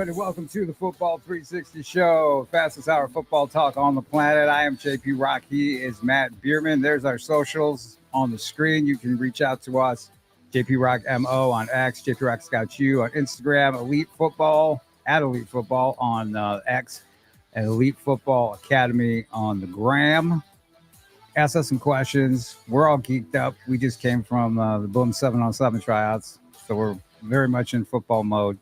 everybody. Welcome to the Football 360 Show, fastest hour football talk on the planet. I am JP Rock. He is Matt Bierman. There's our socials on the screen. You can reach out to us, JP Rock MO on X, JP Rock Scout U on Instagram, Elite Football at Elite Football on X, and Elite Football Academy on the gram. Ask us some questions. We're all geeked up. We just came from the Boom 7-on-7 tryouts, so we're very much in football mode.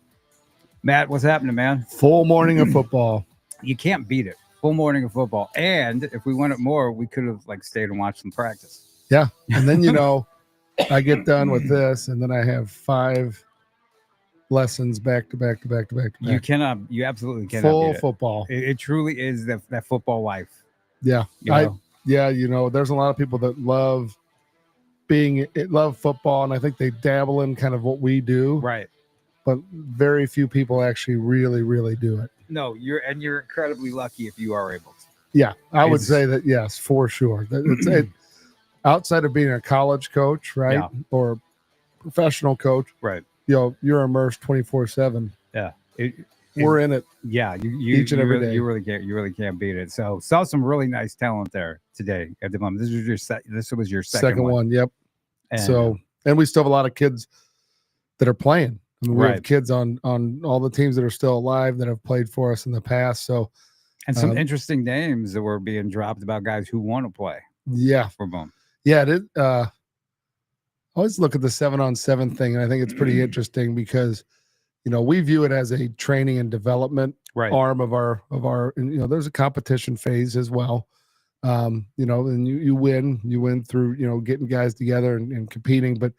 Matt, what's happening, man? Full morning of football. You can't beat it. Full morning of football. And if we wanted more, we could have stayed and watched some practice. Yeah. And then, I get done with this and then I have 5 lessons back to back to back to back to back. You absolutely cannot Full beat it. football. It truly is that football life. Yeah. There's a lot of people that love football, and I think they dabble in kind of what we do. Right. But very few people actually really, really do it. No, you're incredibly lucky if you are able to. Yeah, I would say that, yes, for sure. It's outside of being a college coach, right? Yeah. Or professional coach, right? You're immersed 24/7. Yeah, we're in it. Yeah, each and every day. You really can't beat it. So saw some really nice talent there today at the moment. This was your second one. Yep. And we still have a lot of kids that are playing. I mean, we have kids on all the teams that are still alive that have played for us in the past. So, and some interesting names that were being dropped about guys who want to play. Yeah, for Boom. Yeah, I always look at the 7-on-7 thing, and I think it's pretty interesting because, we view it as a training and development arm of our. There's a competition phase as well. And you win through getting guys together and competing, but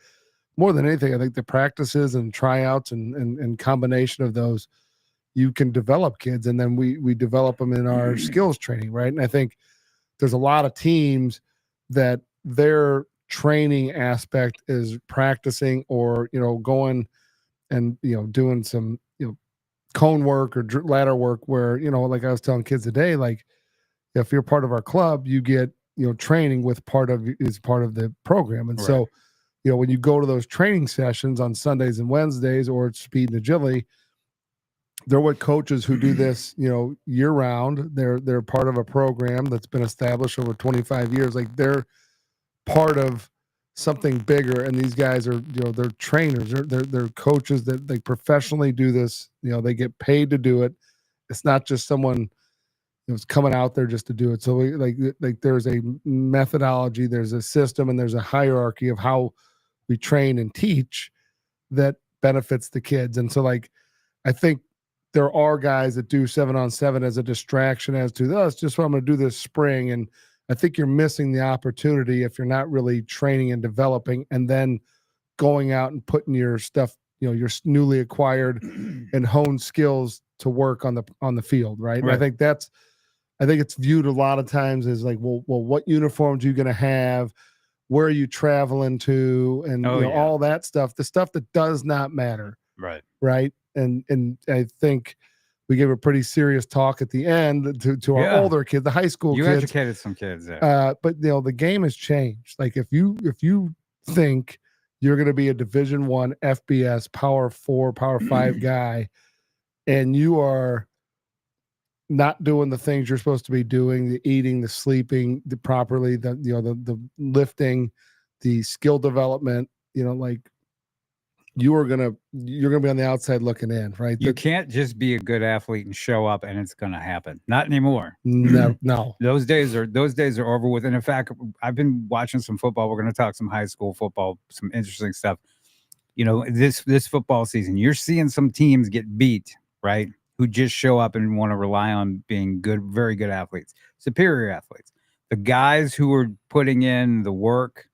more than anything, I think the practices and tryouts and combination of those, you can develop kids, and then we develop them in our skills training, right? And I think there's a lot of teams that their training aspect is practicing or going and doing some cone work or ladder work where like I was telling kids today, like if you're part of our club, you get training with part of the program, and so. When you go to those training sessions on Sundays and Wednesdays, or it's speed and agility, they're with coaches who do this, year round. They're part of a program that's been established over 25 years. Like they're part of something bigger. And these guys are, they're trainers. They're coaches that they professionally do this. They get paid to do it. It's not just someone who's coming out there just to do it. So like there's a methodology, there's a system, and there's a hierarchy of how we train and teach that benefits the kids. And so I think there are guys that do 7-on-7 as a distraction as to, it's just what I'm going to do this spring. And I think you're missing the opportunity if you're not really training and developing and then going out and putting your stuff, your newly acquired and honed skills to work on the field. Right. And I think it's viewed a lot of times as like, well, what uniforms are you going to have? Where are you traveling to? And all that stuff, the stuff that does not matter. Right. Right. And I think we gave a pretty serious talk at the end to our older kids, the high school kids. You educated some kids there. But the game has changed. Like if you think you're going to be a Division I FBS Power 4, Power 5 guy, and you are not doing the things you're supposed to be doing, the eating, the sleeping, properly, the lifting, the skill development, you're gonna be on the outside looking in, right? You can't just be a good athlete and show up and it's gonna happen. Not anymore. No. Those days are over with. And in fact, I've been watching some football. We're gonna talk some high school football, some interesting stuff. This football season, you're seeing some teams get beat, right? Who just show up and want to rely on being good, very good athletes, superior athletes. The guys who are putting in the work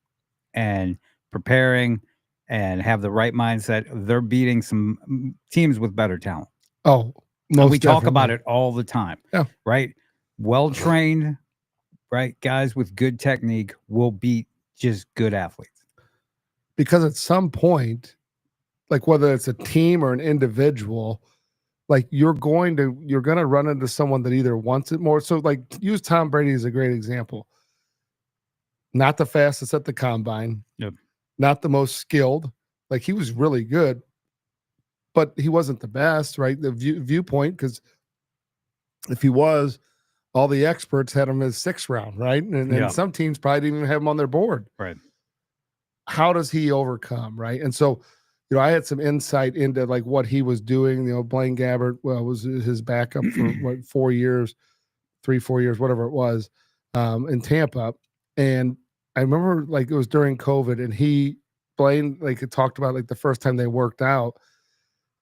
and preparing and have the right mindset, they're beating some teams with better talent. Oh, we talk about it all the time. Yeah. Right? Well-trained, right? Guys with good technique will beat just good athletes. Because at some point, like whether it's a team or an individual, like you're going to run into someone that either wants it more. So like use Tom Brady as a great example. Not the fastest at the combine. Yep. Not the most skilled. Like he was really good, but he wasn't the best, right? The viewpoint, because if he was, all the experts had him as 6th round, right? And some teams probably didn't even have him on their board. Right. How does he overcome, right? And so, I had some insight into like what he was doing. Blaine Gabbert was his backup for what, 4 years, 3-4 years, whatever it was, in Tampa. And I remember like it was during COVID, and Blaine like talked about like the first time they worked out,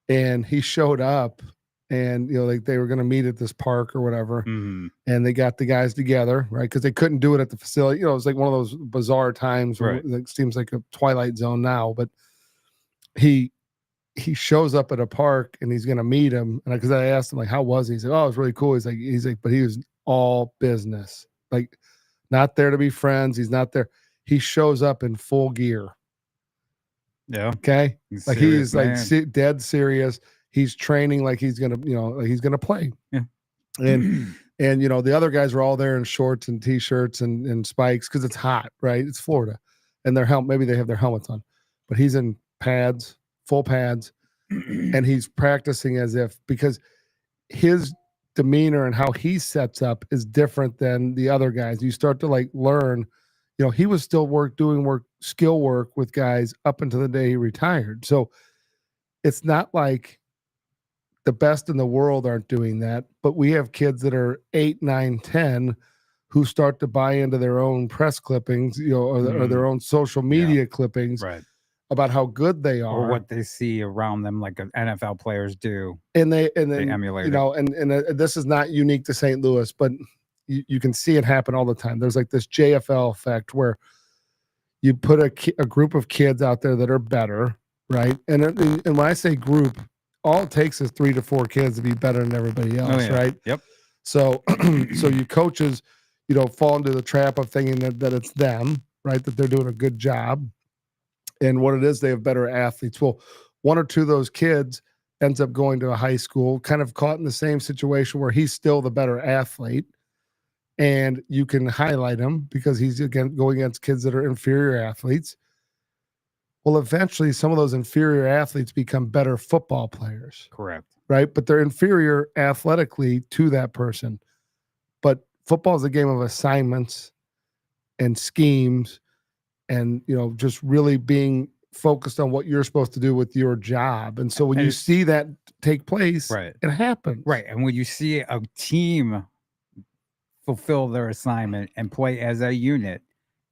and he showed up, and like they were going to meet at this park or whatever, and they got the guys together, right? Because they couldn't do it at the facility. It was like one of those bizarre times where it seems like a Twilight Zone now, but he shows up at a park and he's going to meet him. And because I asked him like, how was he? He's like, oh, it was really cool. He's like, but he was all business, like not there to be friends. He's not there. He shows up in full gear. Yeah. Okay. He's like dead serious. He's training like he's going to, like he's going to play. Yeah. And the other guys were all there in shorts and t-shirts and spikes because it's hot, right? It's Florida. And maybe they have their helmets on, but he's in pads, full pads, and he's practicing as if, because his demeanor and how he sets up is different than the other guys. You start to like learn, he was still doing skill work with guys up until the day he retired. So it's not like the best in the world aren't doing that, but we have kids that are 8, 9, 10 who start to buy into their own press clippings, or their own social media clippings, right, about how good they are, or what they see around them, like NFL players do, and they emulate it. And this is not unique to St. Louis, but you can see it happen all the time. There's like this JFL effect where you put a group of kids out there that are better, right? And when I say group, all it takes is 3 to 4 kids to be better than everybody else, right? Yep. So you coaches, fall into the trap of thinking that it's them, right? That they're doing a good job. And what it is, they have better athletes. Well, 1 or 2 of those kids ends up going to a high school, kind of caught in the same situation where he's still the better athlete. And you can highlight him because he's again going against kids that are inferior athletes. Well, eventually some of those inferior athletes become better football players. Correct. Right? But they're inferior athletically to that person. But football is a game of assignments and schemes and, just really being focused on what you're supposed to do with your job. And so when you see that take place, right, it happens. Right. And when you see a team fulfill their assignment and play as a unit,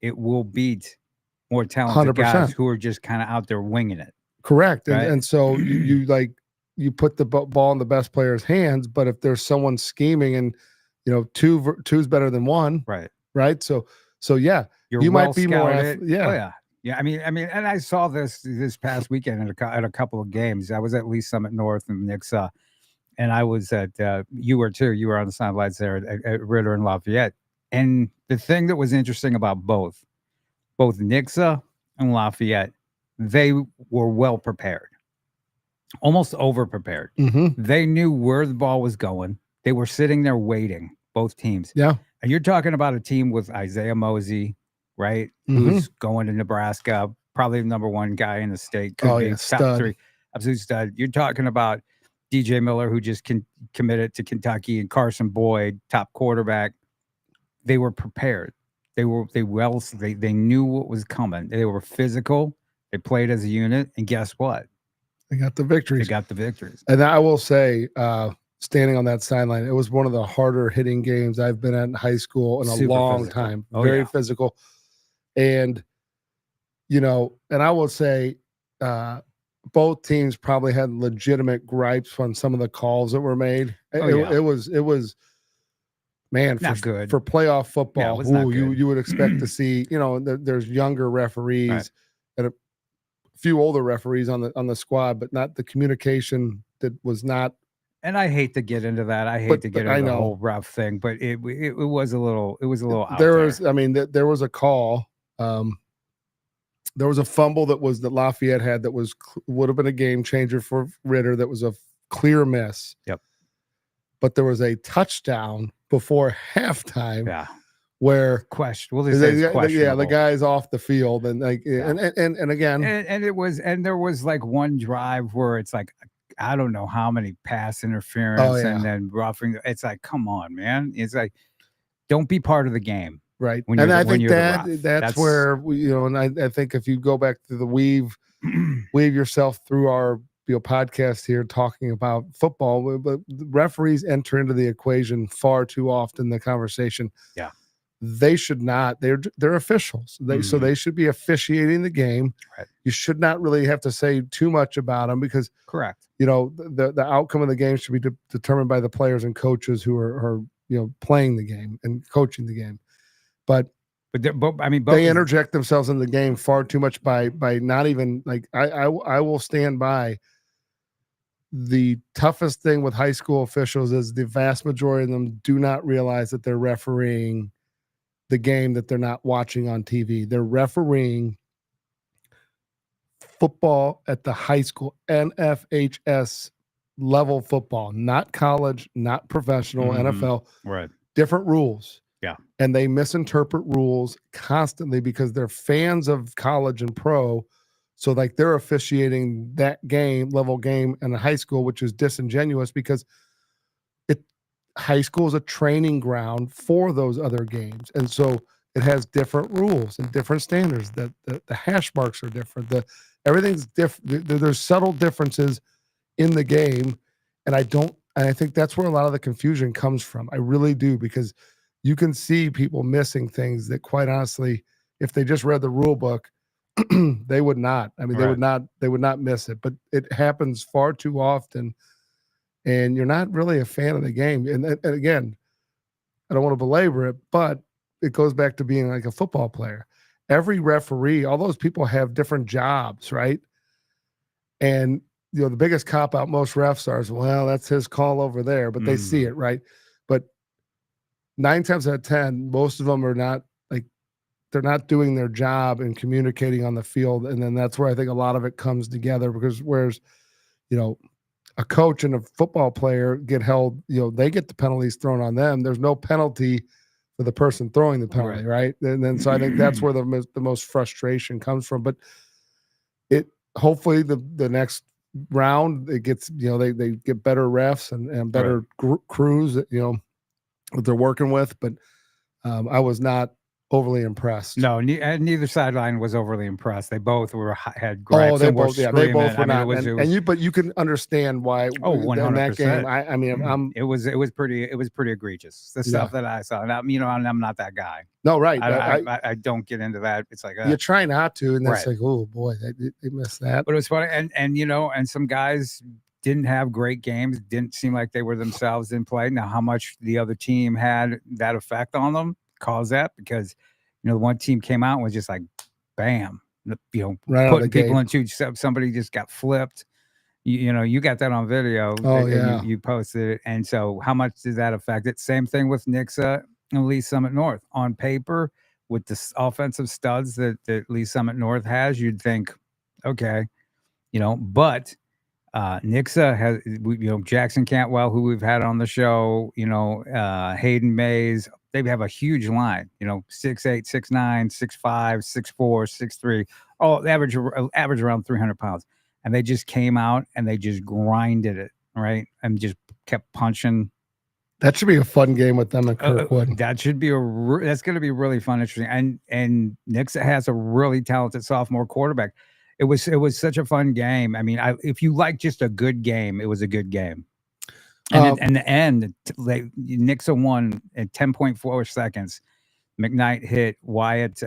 it will beat more talented 100%. Guys who are just kind of out there winging it. Correct. Right? And so you put the ball in the best player's hands, but if there's someone scheming and, two's better than one. Right. Right. So yeah, you might be more. Yeah. Oh, yeah. Yeah. I mean, and I saw this past weekend at a couple of games. I was at Lee Summit North and Nixa, and I was at, you were too. You were on the sidelines there at Ritter and Lafayette. And the thing that was interesting about both Nixa and Lafayette, they were well prepared, almost over prepared. Mm-hmm. They knew where the ball was going. They were sitting there waiting, both teams. Yeah. And you're talking about a team with Isaiah Mosey, right? Mm-hmm. Who's going to Nebraska, probably the number 1 guy in the state. Could be top stud. 3, absolute stud. You're talking about DJ Miller, who just committed to Kentucky, and Carson Boyd, top quarterback. They were prepared. They knew what was coming. They were physical. They played as a unit, and guess what? They got the victories. And I will say, standing on that sideline, it was one of the harder hitting games I've been at in high school in a long time. Very physical. And, and I will say, both teams probably had legitimate gripes on some of the calls that were made. It was, man, for playoff football, you would expect to see, there's younger referees, right, and a few older referees on the squad, but not the communication that was not. And I hate to get into that. I hate to get into the whole rough thing, but it was a little out there. There was a call. There was a fumble that Lafayette had that would have been a game changer for Ritter. That was a clear miss. Yep. But there was a touchdown before halftime. Yeah. Where questionable. The guy's off the field and like, and again, and there was like one drive where it's like I don't know how many pass interference and then roughing. It's like, come on, man. It's like, don't be part of the game. Right. When and I think that's where we, and I think if you go back to the weave yourself through our podcast here talking about football, but the referees enter into the equation far too often in the conversation. Yeah. They should not. They're officials. So they should be officiating the game. Right. You should not really have to say too much about them because correct. The outcome of the game should be determined by the players and coaches who are playing the game and coaching the game. But I mean, they interject themselves in the game far too much by not even like I will stand by. The toughest thing with high school officials is the vast majority of them do not realize that they're refereeing the game that they're not watching on TV. They're refereeing football at the high school NFHS level football, not college, not professional, NFL. Right. Different rules. Yeah. And they misinterpret rules constantly because they're fans of college and pro. So like they're officiating that level game in a high school, which is disingenuous because high school is a training ground for those other games. And so it has different rules and different standards. The hash marks are different. Everything's different. There's subtle differences in the game. And I think that's where a lot of the confusion comes from. I really do, because you can see people missing things that, quite honestly, if they just read the rule book, they would not. I mean, right. They would not miss it. But it happens far too often, and you're not really a fan of the game. And again, I don't want to belabor it, but it goes back to being like a football player. Every referee, all those people have different jobs, right? And the biggest cop out most refs are, well, that's his call over there, but they see it, right? But 9 times out of 10, most of them are not, like, they're not doing their job and communicating on the field. And then that's where I think a lot of it comes together, because whereas, a coach and a football player get held, they get the penalties thrown on them. There's no penalty for the person throwing the penalty, right? And then so I think that's where the most frustration comes from. But hopefully the next round it gets, they get better refs and better crews that that they're working with. But I was not overly impressed. No, neither sideline was overly impressed. They both had gripes. Oh, they both were not. But you can understand why. Oh, 100%. In that game, I mean, it was pretty egregious. The stuff that I saw. Now, I'm not that guy. No, right. I don't get into that. It's like you try not to, and it's like, oh boy, they missed that. But it was funny, and some guys didn't have great games. Didn't seem like they were themselves. Didn't play. Now, how much the other team had that effect on them? Cause that, because the one team came out and was just like, bam, right putting people into, somebody just got flipped. You got that on video. Oh, yeah. You posted it. And so how much did that affect it? Same thing with Nixa and Lee Summit North. On paper, with the offensive studs that Lee Summit North has, you'd think, okay, but Nixa has, Jackson Cantwell, who we've had on the show, Hayden Mays, they have a huge line, 6'8", 6'9", 6'5", 6'4", 6'3", all average around 300 pounds. And they just came out and they just grinded it, right? And just kept punching. That should be a fun game with them in Kirkwood. That should be that's going to be really fun, interesting. And Nixa has a really talented sophomore quarterback. It was such a fun game. I mean, if you like just a good game, it was a good game. And in the end, Nixa won at 10.4 seconds. McKnight hit Wyatt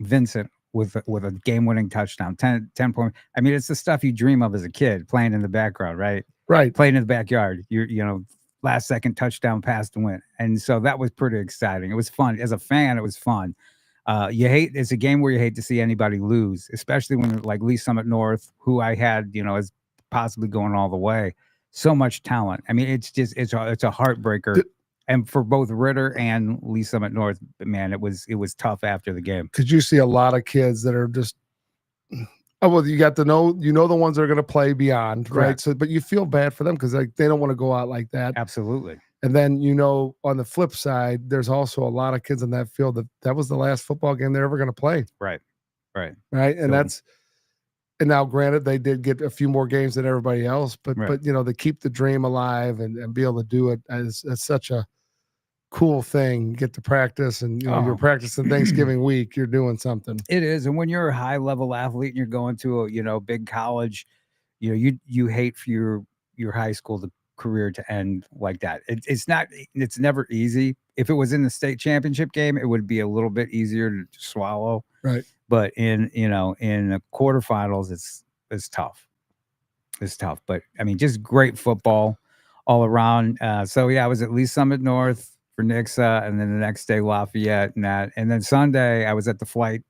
Vincent with a game-winning touchdown. 10 point. I mean, it's the stuff you dream of as a kid, playing in the background, right? Right. Playing in the backyard. Last second touchdown pass to win. And so that was pretty exciting. It was fun. As a fan, it was fun. It's a game where you hate to see anybody lose, especially when, like, Lee Summit North, who I had, as possibly going all the way. So much talent. I mean, it's a heartbreaker. And for both Ritter and Lee Summit North, man, it was tough after the game. Because you see a lot of kids that are just, you got to know, the ones that are going to play beyond, right? So, but you feel bad for them because they don't want to go out like that. Absolutely. And then, on the flip side, there's also a lot of kids in that field that was the last football game they're ever going to play. Right. And And now, granted, they did get a few more games than everybody else, but Right. but to keep the dream alive and be able to do it as such a cool thing. You get to practice, and you're practicing Thanksgiving week. You're doing something. It is, and when you're a high level athlete and you're going to a big college, you hate for your high school career to end like that. It's never easy. If it was in the state championship game, it would be a little bit easier to swallow. Right. But in the quarterfinals, it's tough. It's tough. But I mean, just great football all around. So yeah, I was at Lee Summit North for Nixa, and then the next day Lafayette and that. And then Sunday I was at the Flight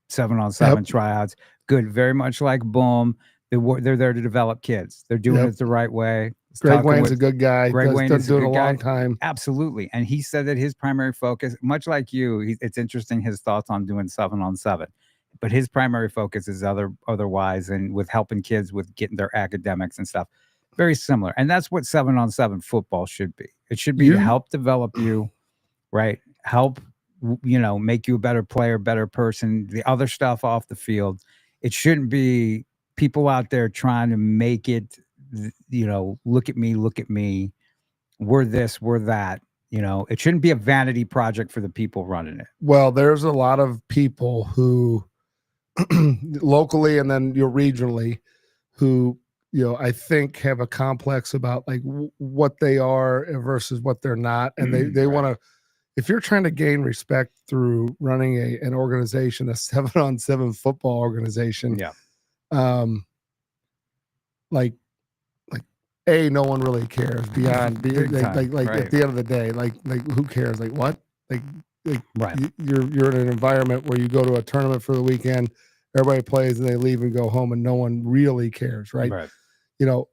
7-on-7 tryouts. Good, very much like Boom. They're there to develop kids. They're doing it the right way. Greg Wayne's a good guy. Greg Wayne is doing a long time. Absolutely. And he said that his primary focus, much like you, it's interesting his thoughts on doing 7-on-7. But his primary focus is otherwise, and with helping kids with getting their academics and stuff. Very similar. And that's what 7-on-7 football should be. It should be to help develop you, right? Help, make you a better player, better person, the other stuff off the field. It shouldn't be people out there trying to make it, look at me. We're this, we're that. It shouldn't be a vanity project for the people running it. Well, there's a lot of people who locally and then regionally who, I think have a complex about like what they are versus what they're not. And they want to, if you're trying to gain respect through running an organization, a 7-on-7 football organization, like no one really cares beyond at the end of the day, like who cares? Like what? Like you're in an environment where you go to a tournament for the weekend, everybody plays and they leave and go home and no one really cares, right?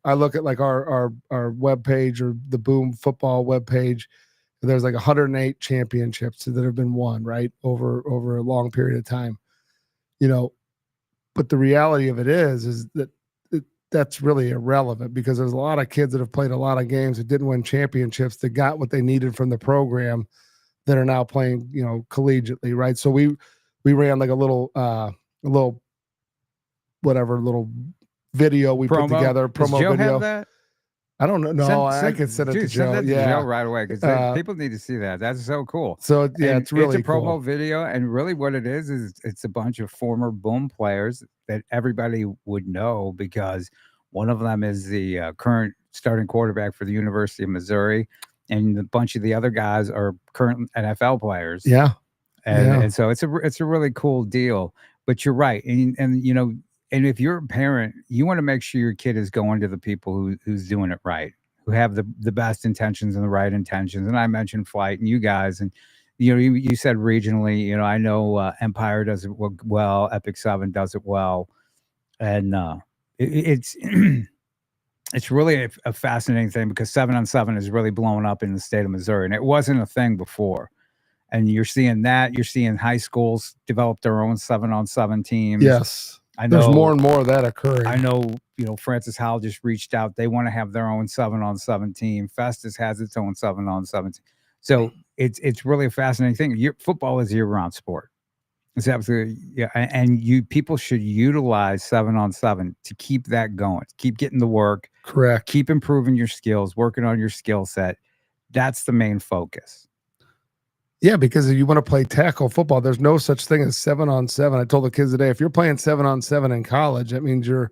I look at like our webpage or the Boom football webpage. There's like 108 championships that have been won, right? Over a long period of time. But the reality of it is that that's really irrelevant because there's a lot of kids that have played a lot of games that didn't win championships that got what they needed from the program that are now playing, collegiately, right? So we ran like a little video we put together, promo Does Joe video. Have that? I don't know. No, I can send it to Joe. Send that to Joe right away because people need to see that. That's so cool. So it's really it's a promo video, and really what it is it's a bunch of former Boom players that everybody would know because one of them is the current starting quarterback for the University of Missouri, and a bunch of the other guys are current NFL players. Yeah, and so it's a really cool deal. But you're right, and if you're a parent, you want to make sure your kid is going to the people who's doing it right, who have the best intentions and the right intentions. And I mentioned Flight and you guys, and you said regionally. I know Empire does it well, Epic 7 does it well, and it's it's really a fascinating thing because 7-on-7 is really blowing up in the state of Missouri, and it wasn't a thing before. And you're seeing that. You're seeing high schools develop their own 7-on-7 teams. Yes. I know there's more and more of that occurring. I know, Francis Howell just reached out. They want to have their own 7-on-7 team. Festus has its own 7-on-7 team. So it's really a fascinating thing. Football is a year-round sport. It's absolutely, and people should utilize 7-on-7 to keep that going, keep getting the work. Correct. Keep improving your skills, working on your skill set. That's the main focus. Yeah, because if you want to play tackle football, there's no such thing as 7-on-7. I told the kids today, if you're playing 7-on-7 in college, that means you're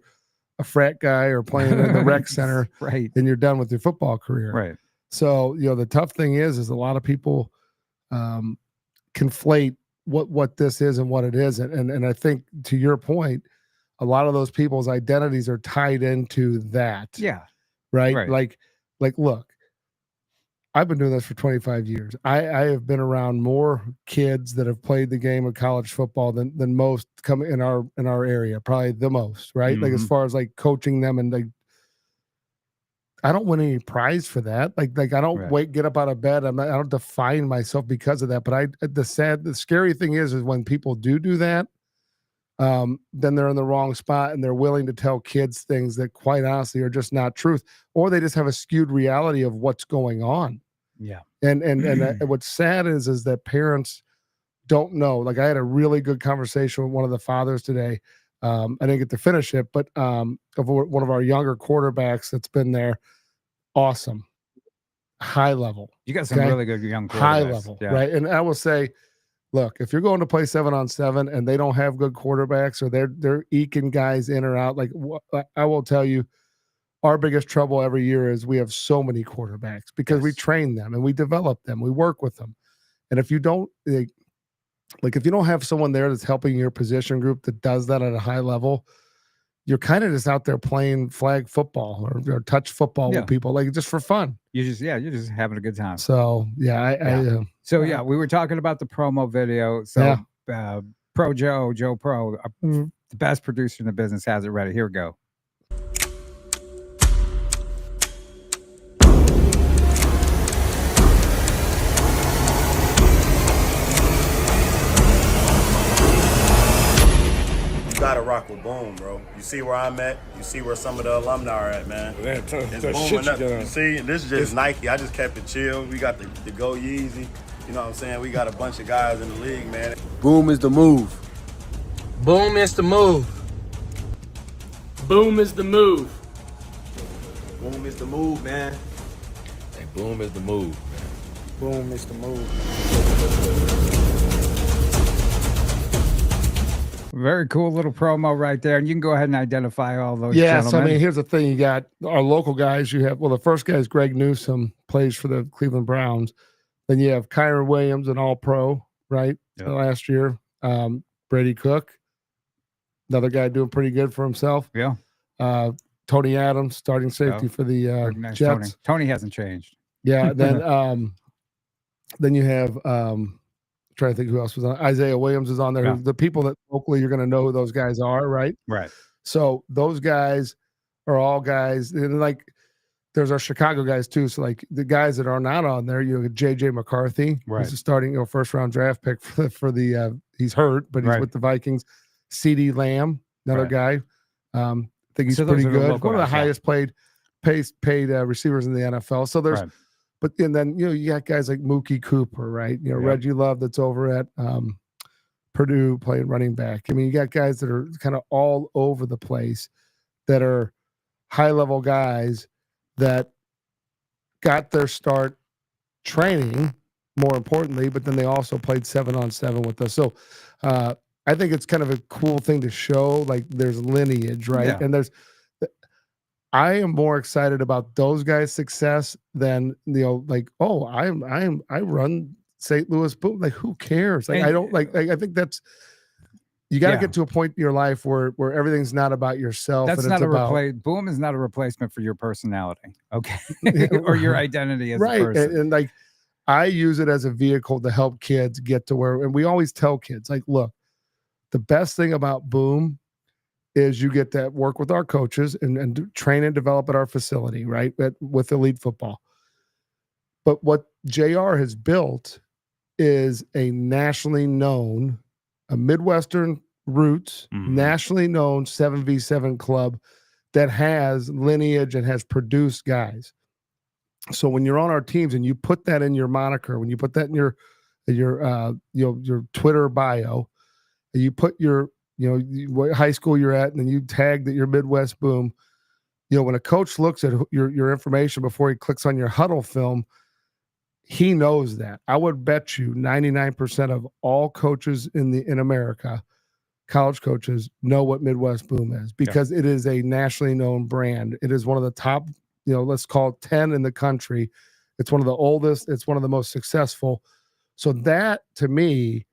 a frat guy or playing in the rec center, right? And you're done with your football career, right? So the tough thing is a lot of people conflate what this is and what it isn't, and I think to your point, a lot of those people's identities are tied into that. Yeah, right. Like look. I've been doing this for 25 years. I have been around more kids that have played the game of college football than most come in our area, probably the most, right? Like as far as like coaching them and like, I don't win any prize for that. Like I don't get up out of bed. I don't define myself because of that. But the scary thing is when people do that, then they're in the wrong spot and they're willing to tell kids things that quite honestly are just not truth, or they just have a skewed reality of what's going on. Yeah. And what's sad is that parents don't know. Like I had a really good conversation with one of the fathers today. I didn't get to finish it, but of one of our younger quarterbacks that's been there, awesome, high level. You got some really good young quarterbacks. High level, right? And I will say, look, if you're going to play 7-on-7 and they don't have good quarterbacks or they're eking guys in or out, like I will tell you, our biggest trouble every year is we have so many quarterbacks because we train them and we develop them, we work with them, and if you don't like if you don't have someone there that's helping your position group that does that at a high level, you're kind of just out there playing flag football or touch football with people, like just for fun. You're just having a good time. So we were talking about the promo video. So Pro Joe Pro, the best producer in the business, has it ready. Here we go. Gotta rock with Boom, bro. You see where I'm at. You see where some of the alumni are at, man. It's booming up. You see, this is just Nike. I just kept it chill. We got the Go Yeezy. You know what I'm saying? We got a bunch of guys in the league, man. Boom is the move. Boom is the move. Boom is the move. Boom is the move, man. Hey, boom is the move, man. Boom is the move. Very cool little promo right there. And you can go ahead and identify all those gentlemen. So, I mean, here's the thing. You got our local guys. You have, the first guy is Greg Newsome, plays for the Cleveland Browns. Then you have Kyren Williams, an all-pro, right, last year. Brady Cook, another guy doing pretty good for himself. Yeah. Tony Adams, starting safety for the Jets. Tony hasn't changed. Yeah. Then then you have trying to think who else was on. Isaiah Williams is on there. Yeah. The people that locally you're going to know who those guys are, right? Right. So those guys are all guys, and like there's our Chicago guys too. So like the guys that are not on there, you know, JJ McCarthy, right? He's a starting, first round draft pick for the he's hurt, but he's with the Vikings. CeeDee Lamb, another guy. I think he's pretty good. One of the highest paid receivers in the NFL. So there's. But and then you got guys like Mookie Cooper, right? Reggie Love that's over at Purdue playing running back. I mean, you got guys that are kind of all over the place that are high level guys that got their start training, more importantly, but then they also played 7-on-7 with us. So I think it's kind of a cool thing to show, like there's lineage, right? Yeah. And I am more excited about those guys' success than like, oh, I run St. Louis Boom. Like, who cares? Like, I don't like. I think that's you got to get to a point in your life where everything's not about yourself. That's not Boom is not a replacement for your personality, okay, or your identity as a person. And like, I use it as a vehicle to help kids get to where. And we always tell kids, like, look, the best thing about Boom is you get to work with our coaches and train and develop at our facility, right? With elite football. But what JR has built is a nationally known, a Midwestern roots, nationally known 7v7 club that has lineage and has produced guys. So when you're on our teams and you put that in your moniker, when you put that in your Twitter bio, and you put your what high school you're at, and then you tag that you're Midwest Boom. When a coach looks at your information before he clicks on your huddle film, he knows that. I would bet you 99% of all coaches in America, college coaches, know what Midwest Boom is because it is a nationally known brand. It is one of the top, let's call it 10 in the country. It's one of the oldest. It's one of the most successful. So that, to me,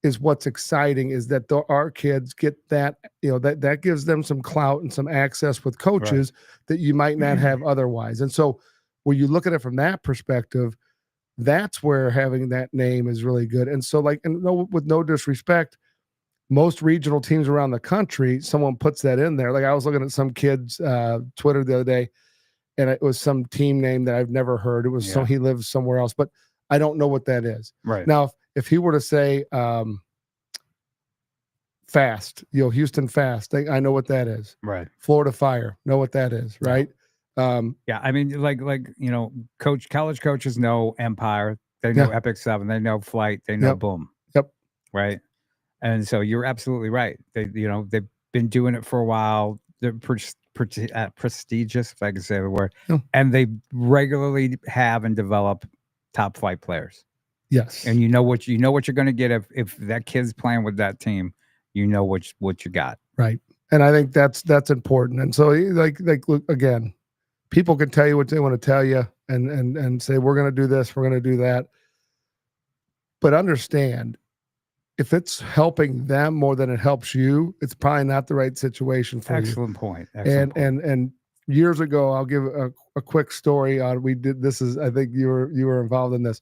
is what's exciting, is that our kids get that, that gives them some clout and some access with coaches that you might not have otherwise. And so when you look at it from that perspective, that's where having that name is really good. And so with no disrespect, most regional teams around the country, someone puts that in there. Like I was looking at some kid's Twitter the other day, and it was some team name that I've never heard. It was he lives somewhere else, but I don't know what that is. Right. Now, if he were to say Fast, Houston Fast, I know what that is. Right. Florida Fire, know what that is, right? I mean, college coaches know Empire, they know Epic 7, they know Flight, they know Boom. Yep. Right. And so you're absolutely right. They been doing it for a while. They're prestigious, if I can say the word, Yeah. and they regularly have and develop top flight players. Yes. And you know what you're going to get if that kid's playing with that team. You know what you got. Right. And I think that's important. And so like look, again, people can tell you what they want to tell you and say we're going to do this, we're going to do that. But understand, if it's helping them more than it helps you, it's probably not the right situation for you. Excellent point. Excellent point. And years ago, I'll give a quick story on. We did this is I think you were involved in this.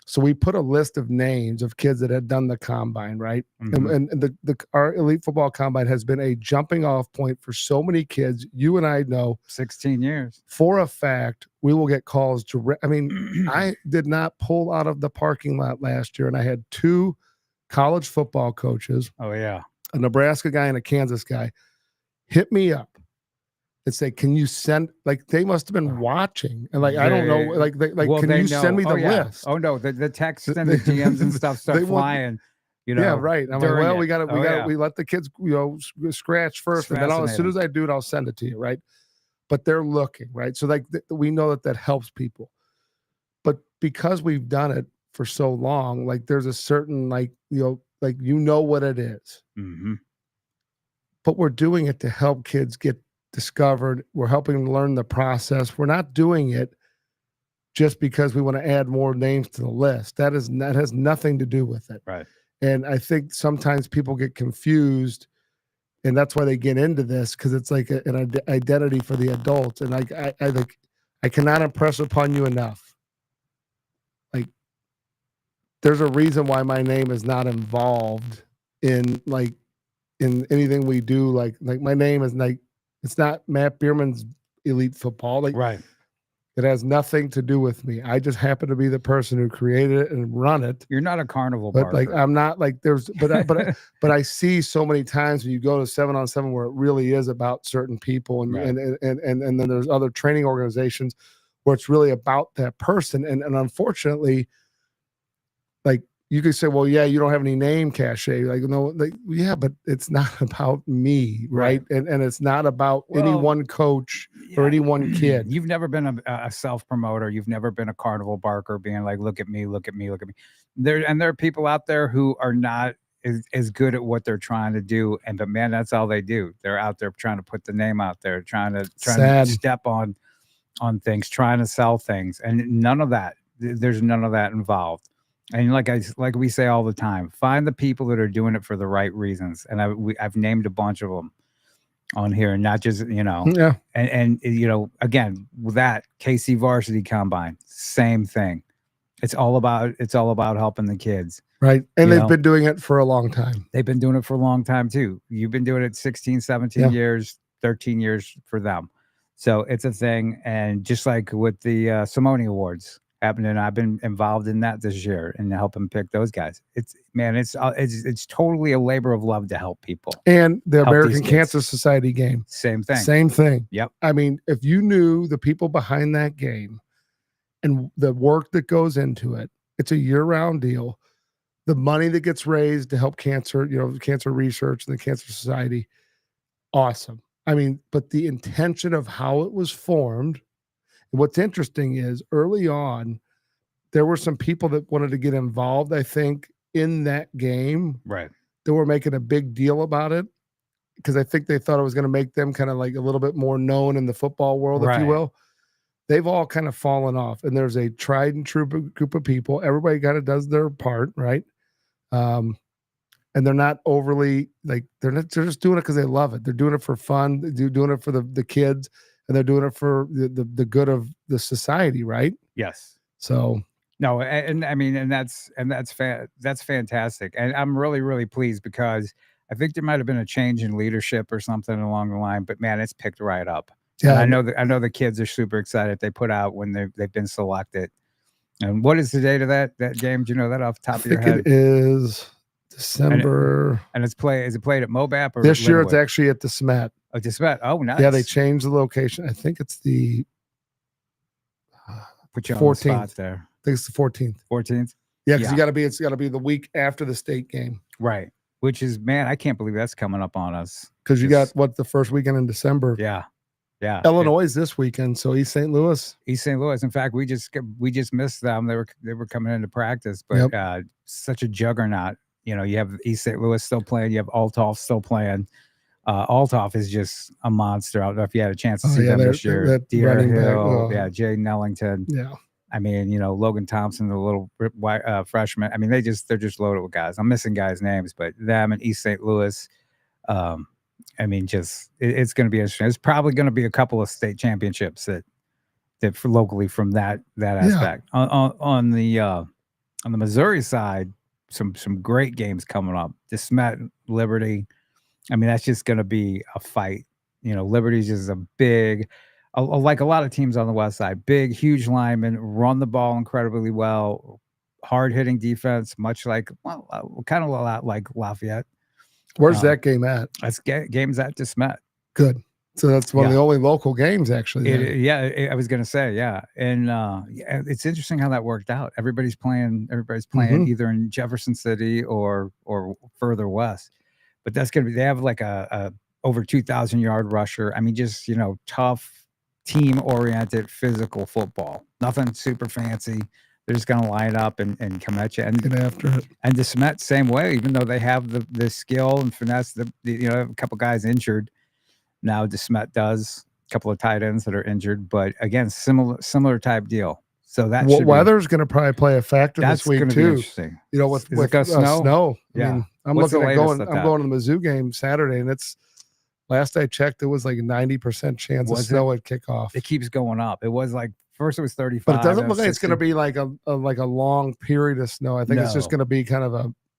So we put a list of names of kids that had done the combine, right? Mhm. And our elite football combine has been a jumping off point for so many kids. You and I know 16 years. for a fact we will get calls direct. I mean, I did not pull out of the parking lot last year, and I had 2 college football coaches, Oh yeah. a Nebraska guy and a Kansas guy, hit me up and say, "Can you send?" Like they must have been watching, and like I don't know, like Well, can they you send me know. the Oh, yeah. list? Oh no, the texts and the DMs and stuff start They want- flying. You know. Yeah, right. I'm like, during well, it. we got Oh, yeah. we let the kids, scratch first, It's and then as soon fascinating. as I do it, I'll send it to you, right? But they're looking, right? So like we know that helps people, but because we've done it for so long, like there's a certain like what it is, Mhm. but we're doing it to help kids get discovered. We're helping them learn the process. We're not doing it just because we want to add more names to the list. That has nothing to do with it. Right. And I think sometimes people get confused, and that's why they get into this, because it's like an identity for the adults. And I think I cannot impress upon you enough. Like, there's a reason why my name is not involved in anything we do. Like my name is it's not Matt Bierman's elite football. Like, Right. it has nothing to do with me. I just happen to be the person who created it and run it. You're not a carnival But barker. like I'm not like but I see so many times when you go to 7-on-7 where it really is about certain people, and Right. and then there's other training organizations where it's really about that person. And unfortunately, like you could say, well, yeah, you don't have any name cachet. Like, no, like, yeah, but it's not about me, right? And it's not about any Well, one coach or any one kid. You've never been a self promoter. You've never been a carnival barker, being like, "Look at me, look at me, look at me." There are people out there who are not as good at what they're trying to do, but man, that's all they do. They're out there trying to put the name out there, trying to Sad. step on things, trying to sell things, and none of that. There's none of that involved. And like we say all the time, find the people that are doing it for the right reasons. And I've named a bunch of them on here, and not just Yeah. and again, with that KC Varsity Combine, same thing. It's all about helping the kids. Right. And You they've know? been doing it for a long time. They've been doing it for a long time too. You've been doing it 16, 17 Yeah. years, 13 years for them. So it's a thing. And just like with the Simone Awards happening, I've been involved in that this year and helping pick those guys. It's totally a labor of love to help people. And the Help American these kids. Cancer Society game. Same thing. Same thing. Yep. I mean, if you knew the people behind that game and the work that goes into it, it's a year-round deal. The money that gets raised to help cancer, cancer research and the Cancer Society, awesome. I mean, but the intention of how it was formed, what's interesting is early on, there were some people that wanted to get involved, I think, in that game. Right. They were making a big deal about it because I think they thought it was going to make them kind of like a little bit more known in the football world, if Right. you will. They've all kind of fallen off, and there's a tried and true group of people. Everybody kind of does their part, right? And they're not overly like they're just doing it because they love it. They're doing it for fun. They're doing it for the kids, and they're doing it for the good of the society, right? Yes. So No, and I mean, and that's fantastic, and I'm really, really pleased because I think there might have been a change in leadership or something along the line, but man, it's picked right up. yeah, And I know the kids are super excited. They put out when they've been selected. And what is the date of that game? Do you know that off the top I of your think head? it is December. And is it played at Mobap or This year it's Linwood? actually at the Smet. Oh, just about. Oh, nice. Yeah, they changed the location. I think it's the put you on the 14th. spot there. I think it's the 14th. 14th. Yeah, because Yeah. it's got to be the week after the state game. Right. which is, man, I can't believe that's coming up on us. Because you got the first weekend in December. Yeah. Yeah. Illinois is this weekend, so East St. Louis. East St. Louis. In fact, we just missed them. They were coming into practice, but such a juggernaut. You know, you have East St. Louis still playing. You have Althoff still playing. Althoff is just a monster. I don't know if you had a chance to see them this year. Deer Hill, Jay Nellington. Yeah. I mean, you know, Logan Thompson, the little freshman. I mean, they're just loaded with guys. I'm missing guys' names, but them and East St. Louis. I mean, it's going to be interesting. It's probably going to be a couple of state championships that for locally from that aspect. On the Missouri side, some great games coming up. DeSmet, Liberty. I mean, that's just going to be a fight. You know, Liberty's just a big, like a lot of teams on the West Side, big, huge linemen, run the ball incredibly well, hard hitting defense, much like kind of a lot like Lafayette. Where's that game at? That's games at DeSmet. Good. So that's one of the only local games, actually. I was going to say, and it's interesting how that worked out. Everybody's playing either in Jefferson City or further west. But that's going to be. They have like a over 2,000-yard rusher. I mean, just tough, team-oriented, physical football. Nothing super fancy. They're just going to line up and come at you and get after it. And DeSmet, same way, even though they have the skill and finesse, a couple guys injured. Now DeSmet does a couple of tight ends that are injured, but again, similar type deal. So that weather's going to probably play a factor this week too. Interesting. With snow. Yeah. I mean, I'm looking at going. I'm going to the Mizzou game Saturday, and it's last I checked, it was like a 90% chance of snow at kickoff. It keeps going up. It was like first it was 35, but it doesn't look like it's going to be like a long period of snow. I think it's just going to be kind of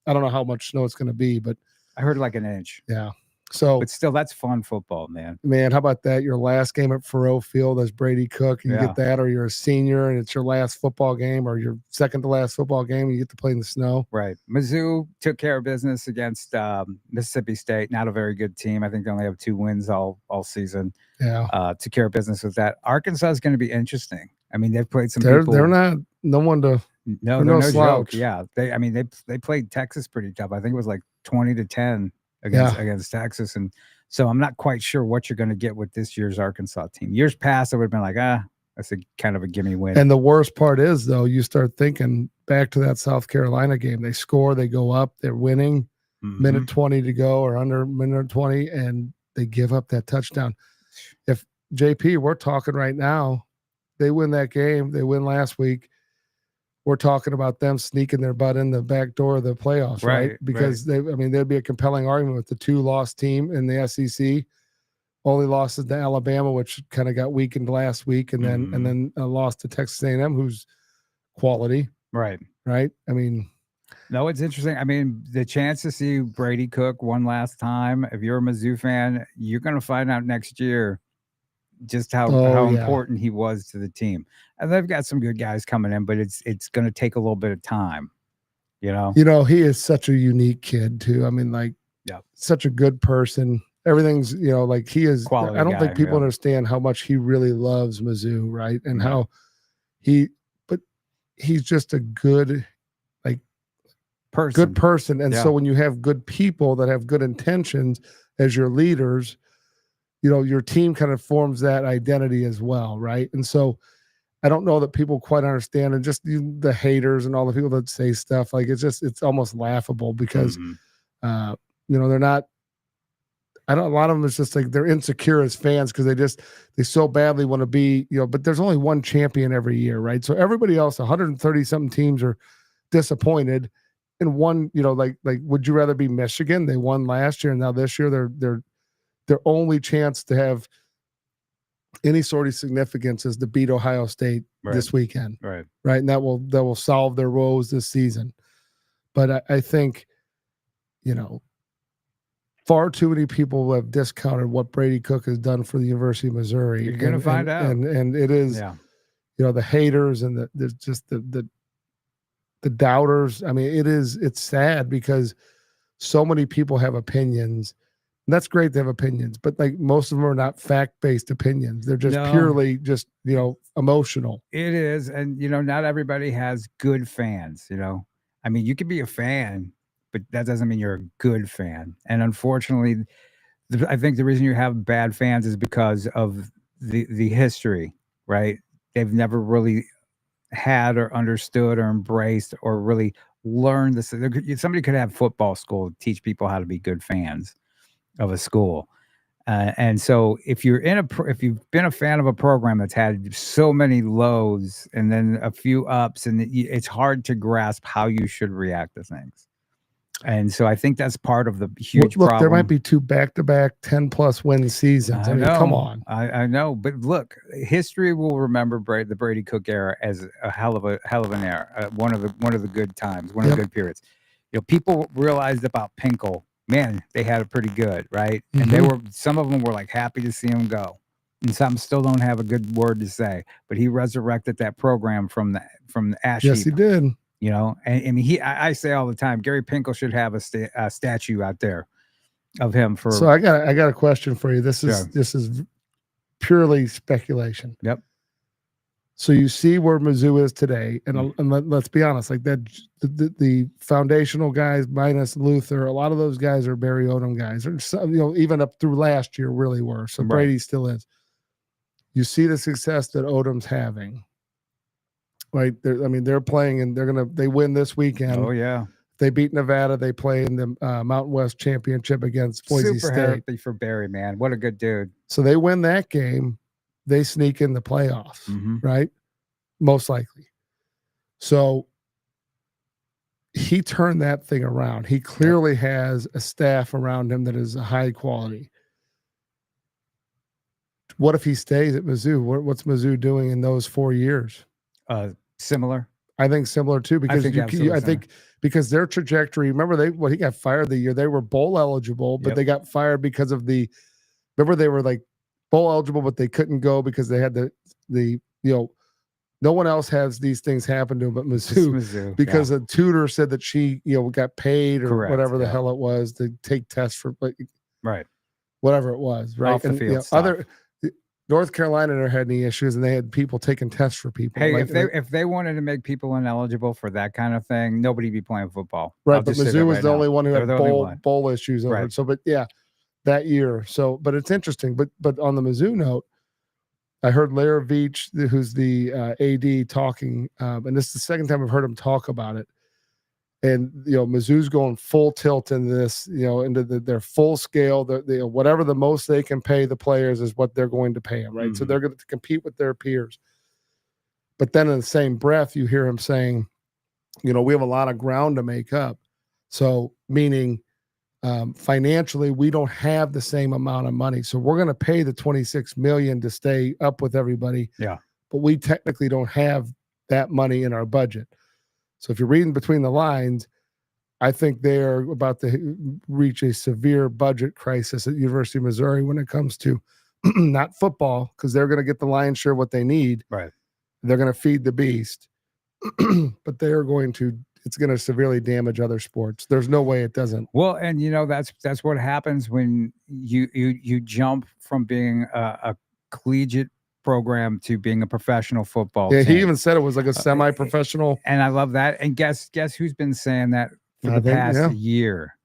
I don't know how much snow it's going to be, but I heard like an inch. Yeah. So, but still, that's fun football, man. Man, how about that? Your last game at Faurot Field as Brady Cook, you get that, or you're a senior and it's your last football game, or your second to last football game, and you get to play in the snow. Right. Mizzou took care of business against Mississippi State. Not a very good team. I think they only have 2 wins all season. Yeah. Took care of business with that. Arkansas is going to be interesting. I mean, they've played some people. They're not no one to. No, they're no joke. Yeah. They played Texas pretty tough. I think it was like 20-10. Against Texas. And so I'm not quite sure what you're going to get with this year's Arkansas team. Years past, I would have been like, that's a kind of a gimme win. And the worst part is, though, you start thinking back to that South Carolina game. They score, they go up, they're winning, minute 20 to go or under minute 20, and they give up that touchdown. If JP, we're talking right now, they win that game, they win last week, we're talking about them sneaking their butt in the back door of the playoffs, right? Because there'd be a compelling argument with the 2-loss team in the SEC. Only losses to Alabama, which kind of got weakened last week, and then a loss to Texas A&M, who's quality, right? I mean, no, it's interesting. I mean, the chance to see Brady Cook one last time. If you're a Mizzou fan, you're going to find out next year just how important he was to the team. And they've got some good guys coming in, but it's going to take a little bit of time, He is such a unique kid too. I mean, such a good person. Everything's, like he is. Quality I don't think people understand how much he really loves Mizzou, right? And how but he's just a good, good person. And so when you have good people that have good intentions as your leaders, your team kind of forms that identity as well, right? And so I don't know that people quite understand, and just the haters and all the people that say stuff, it's almost laughable because, they're not, a lot of them is just like they're insecure as fans because they so badly want to be, but there's only one champion every year, right? So everybody else, 130 something teams are disappointed. And one, would you rather be Michigan? They won last year, and now this year their only chance to have any sort of significance is to beat Ohio State this weekend. Right. And that will solve their woes this season. But I think, far too many people have discounted what Brady Cook has done for the University of Missouri. You're going to find out. And it is, the haters and there's just the doubters. I mean, it's sad because so many people have opinions. And that's great to have opinions, but most of them are not fact-based opinions. They're just purely just, emotional. It is. And, not everybody has good fans, I mean, you could be a fan, but that doesn't mean you're a good fan. And unfortunately, I think the reason you have bad fans is because of the history, right? They've never really had or understood or embraced or really learned this. Somebody could have football school teach people how to be good fans of a school. And so if you've been a fan of a program that's had so many lows and then a few ups, and it's hard to grasp how you should react to things. And so I think that's part of the huge look, problem. There might be 2 back-to-back 10+ win seasons. I mean, come on. I know, but look, history will remember the Brady Cook era as a hell of an era, one of the good times, one of the good periods. People realized about Pinkel. Man, they had it pretty good, right? Mm-hmm. And some of them were like happy to see him go, and some still don't have a good word to say. But he resurrected that program from the ash heap. Yes, he did. And I mean, I say all the time, Gary Pinkel should have a statue out there of him for. So I got a question for you. This is purely speculation. Yep. So you see where Mizzou is today, and let's be honest, like that, the foundational guys minus Luther, a lot of those guys are Barry Odom guys, or some, even up through last year really were. So Brady still is. You see the success that Odom's having. Right. They're playing and they win this weekend. Oh yeah. They beat Nevada. They play in the Mountain West Championship against Boise State. Happy for Barry, man. What a good dude. So they win that game. They sneak in the playoffs, right? Most likely. So he turned that thing around. He clearly has a staff around him that is high quality. What if he stays at Mizzou? What's Mizzou doing in those 4 years? Similar. I think similar too, because I think because their trajectory. Remember, he got fired the year they were bowl eligible, but they got fired because of remember they were like bowl eligible, but they couldn't go because they had no one else has these things happen to them but Mizzou because a tutor said that she got paid or whatever the hell it was to take tests for whatever it was, right? Off the field stuff. North Carolina never had any issues, and they had people taking tests for people. Hey, if they wanted to make people ineligible for that kind of thing, nobody'd be playing football. Right, but Mizzou was the only one who had bowl issues over it. So, but yeah, that year. So, but it's interesting. But on the Mizzou note, I heard Larry Veach, who's the AD, talking, and this is the second time I've heard him talk about it. And Mizzou's going full tilt into this, into their full scale. Whatever the most they can pay the players is what they're going to pay them, right? Mm-hmm. So they're going to compete with their peers. But then in the same breath, you hear him saying, we have a lot of ground to make up. So meaning financially, we don't have the same amount of money. So we're going to pay the $26 million to stay up with everybody. Yeah. But we technically don't have that money in our budget. So if you're reading between the lines, I think they're about to reach a severe budget crisis at University of Missouri when it comes to not football, because they're going to get the lion's share of what they need. Right. They're going to feed the beast, but it's going to severely damage other sports. There's no way it doesn't. Well, and that's what happens when you jump from being a collegiate program to being a professional football team. He even said it was like a semi-professional. And I love that. And guess who's been saying that for the past year?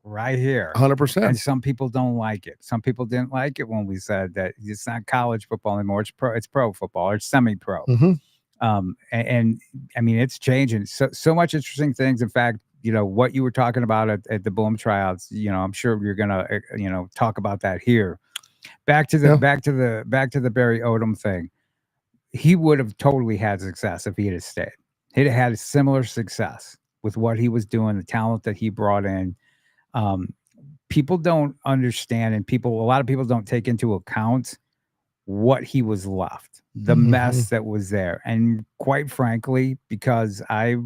Right here. 100%. And some people don't like it. Some people didn't like it when we said that it's not college football anymore. It's pro football, or it's semi-pro. Mm-hmm. And I mean, it's changing. So much interesting things. In fact, what you were talking about at the Boom tryouts, I'm sure you're gonna talk about that here. Back to the Barry Odom thing. He would have totally had success if he had stayed. He'd have had a similar success with what he was doing, the talent that he brought in. People don't understand, and a lot of people don't take into account what he was left, the mess that was there. And quite frankly, because I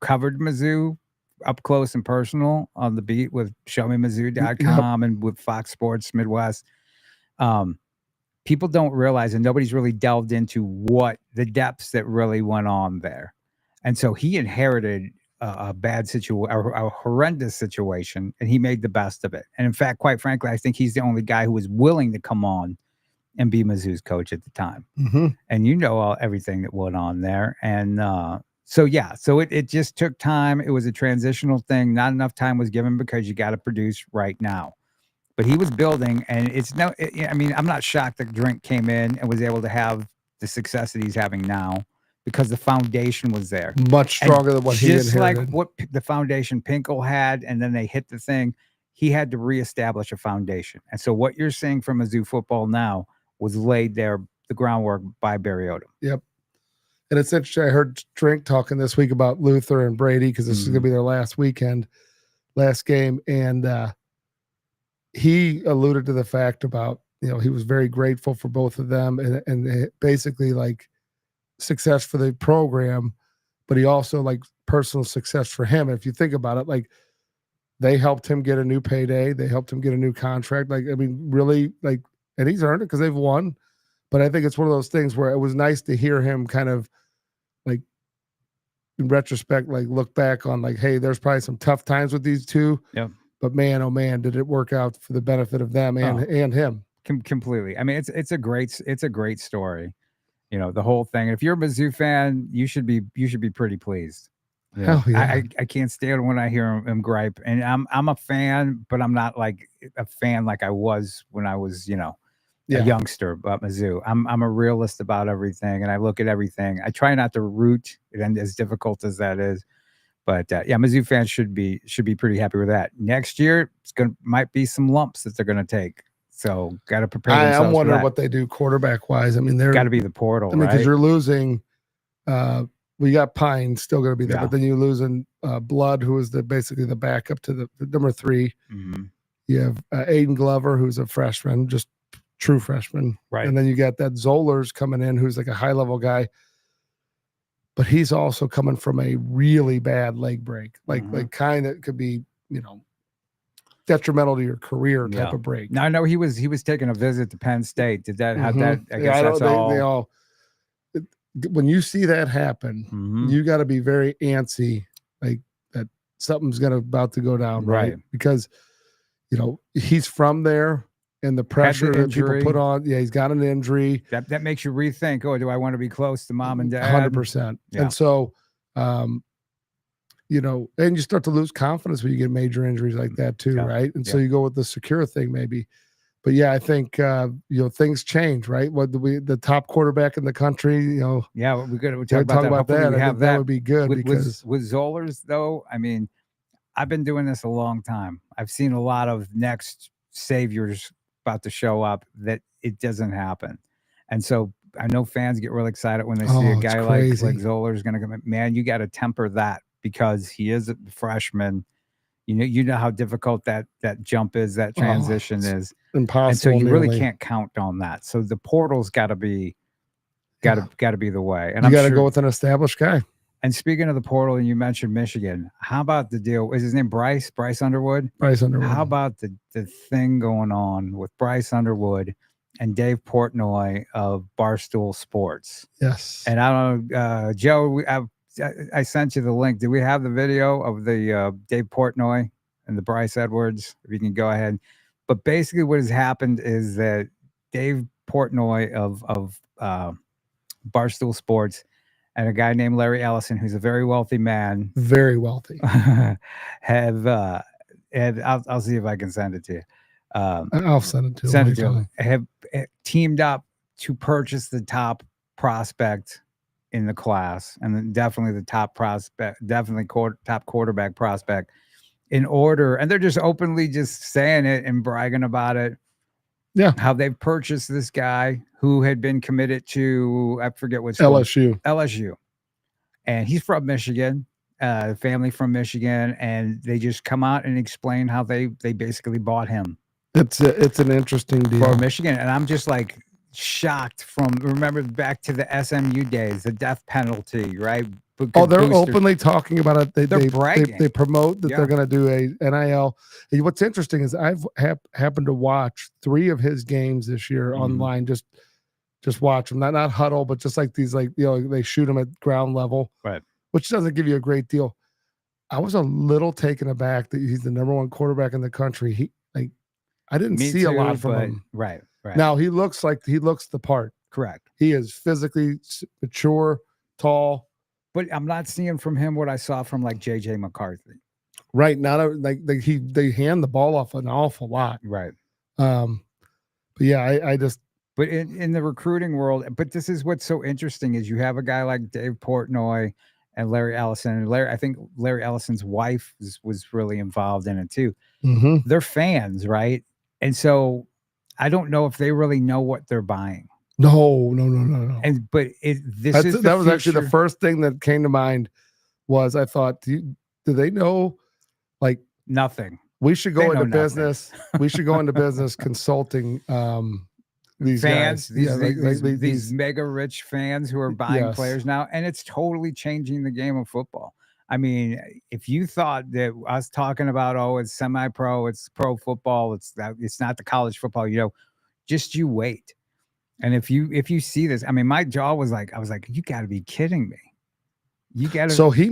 covered Mizzou up close and personal on the beat with ShowMeMizzou.com and with Fox Sports Midwest, people don't realize, and nobody's really delved into what the depths that really went on there. And so he inherited a bad situation, a horrendous situation, and he made the best of it. And in fact, quite frankly, I think he's the only guy who was willing to come on and be Mizzou's coach at the time. Mm-hmm. And everything that went on there. And So yeah, so it just took time. It was a transitional thing. Not enough time was given because you got to produce right now. But he was building, and it's no. I mean, I'm not shocked that Drink came in and was able to have the success that he's having now because the foundation was there, much stronger than what he just inherited. like what the foundation Pinkel had, and then they hit the thing. He had to reestablish a foundation, and so what you're seeing from Mizzou football now was laid there, the groundwork by Barry Odom. Yep. And it's interesting. I heard Drink talking this week about Luther and Brady because this is going to be their last game. And he alluded to the fact about, he was very grateful for both of them and basically like success for the program, but he also like personal success for him. And if you think about it, like they helped him get a new payday. They helped him get a new contract. Like, I mean, really like, and he's earned it because they've won. But I think it's one of those things where it was nice to hear him kind of like in retrospect, like look back on like, hey, there's probably some tough times with these two. Yep. But man, oh man, did it work out for the benefit of them and him. Completely. I mean, it's a great story. The whole thing. If you're a Mizzou fan, you should be pretty pleased. Hell yeah. I can't stand when I hear him gripe. And I'm a fan, but I'm not like a fan like I was when I was, a youngster about Mizzou. I'm a realist about everything, and I look at everything. I try not to root, and as difficult as that is, but Mizzou fans should be pretty happy with that. Next year, might be some lumps that they're gonna take, so got to prepare themselves. I'm wondering what they do quarterback wise. I mean, they're got to be the portal. I mean, because you're losing. We got Pine still going to be there, but then you're losing Blood, who is basically the backup to the number 3. Mm-hmm. You have Aiden Glover, who's a freshman, just true freshman. Right. And then you got that Zollers coming in, who's like a high level guy, but he's also coming from a really bad leg break, like kind of could be, detrimental to your career type of break. Now I know he was taking a visit to Penn State. Did that have that? I guess that's all. They all. When you see that happen, you got to be very antsy, like that something's about to go down, right? Because he's from there. And the pressure that people put on, he's got an injury. That makes you rethink, do I want to be close to mom and dad? 100%. Yeah. And so, and you start to lose confidence when you get major injuries like that too, right? And so you go with the secure thing maybe. But yeah, I think, things change, right? The top quarterback in the country, Yeah, we talk about that. I think that would be good. With Zollers, though, I mean, I've been doing this a long time. I've seen a lot of next saviors about to show up that it doesn't happen. And so I know fans get really excited when they see a guy like Zoller is going to come in. Man, you got to temper that because he is a freshman. You know how difficult that jump is, that transition is impossible. And so you really can't count on that. So the portal's got to be the way. And you got to go with an established guy. And speaking of the portal, and you mentioned Michigan, how about the deal? Is his name Bryce Underwood? Bryce Underwood. How about the thing going on with Bryce Underwood and Dave Portnoy of Barstool Sports? Yes. And I don't know, Joe, I sent you the link. Did we have the video of the Dave Portnoy and the Bryce Edwards? If you can go ahead. But basically what has happened is that Dave Portnoy of Barstool Sports and a guy named Larry Ellison, who's a very wealthy man. Very wealthy. and I'll see if I can send it to you. I'll send it to you. Send it to you. Have teamed up to purchase the top prospect in the class, and then definitely the top prospect, top quarterback prospect in order. And they're just openly just saying it and bragging about it. Yeah. How they've purchased this guy who had been committed to, I forget what school. LSU. And he's from Michigan, family from Michigan. And they just come out and explain how they basically bought him. It's an interesting deal. For Michigan. And I'm just like shocked remember back to the SMU days, the death penalty, right? They're openly talking about it. They're bragging. They promote that they're going to do a NIL. And what's interesting is I've happened to watch 3 of his games this year online. Just watch them, not huddle, but just like these, they shoot them at ground level, right? Which doesn't give you a great deal. I was a little taken aback that he's the number 1 quarterback in the country. I didn't see a lot from him. Right. Now he looks the part. Correct. He is physically mature, tall. but I'm not seeing from him what I saw from like JJ McCarthy. Right. They hand the ball off an awful lot. Right. But yeah, I just. But in the recruiting world, but this is what's so interesting is you have a guy like Dave Portnoy and Larry Ellison. And I think Larry Ellison's wife was really involved in it too. Mm-hmm. They're fans, right? And so I don't know if they really know what they're buying. No. And but that was actually the first thing that came to mind. Was I thought, do they know? Like nothing. We should go into business. We should go into business consulting. These fans, guys. these mega rich fans who are buying players now, and it's totally changing the game of football. I mean, if you thought that us talking about it's semi-pro, it's pro football, it's not the college football, just you wait. And if you see this, I mean, my jaw was like, I was like, you got to be kidding me. You got to. So he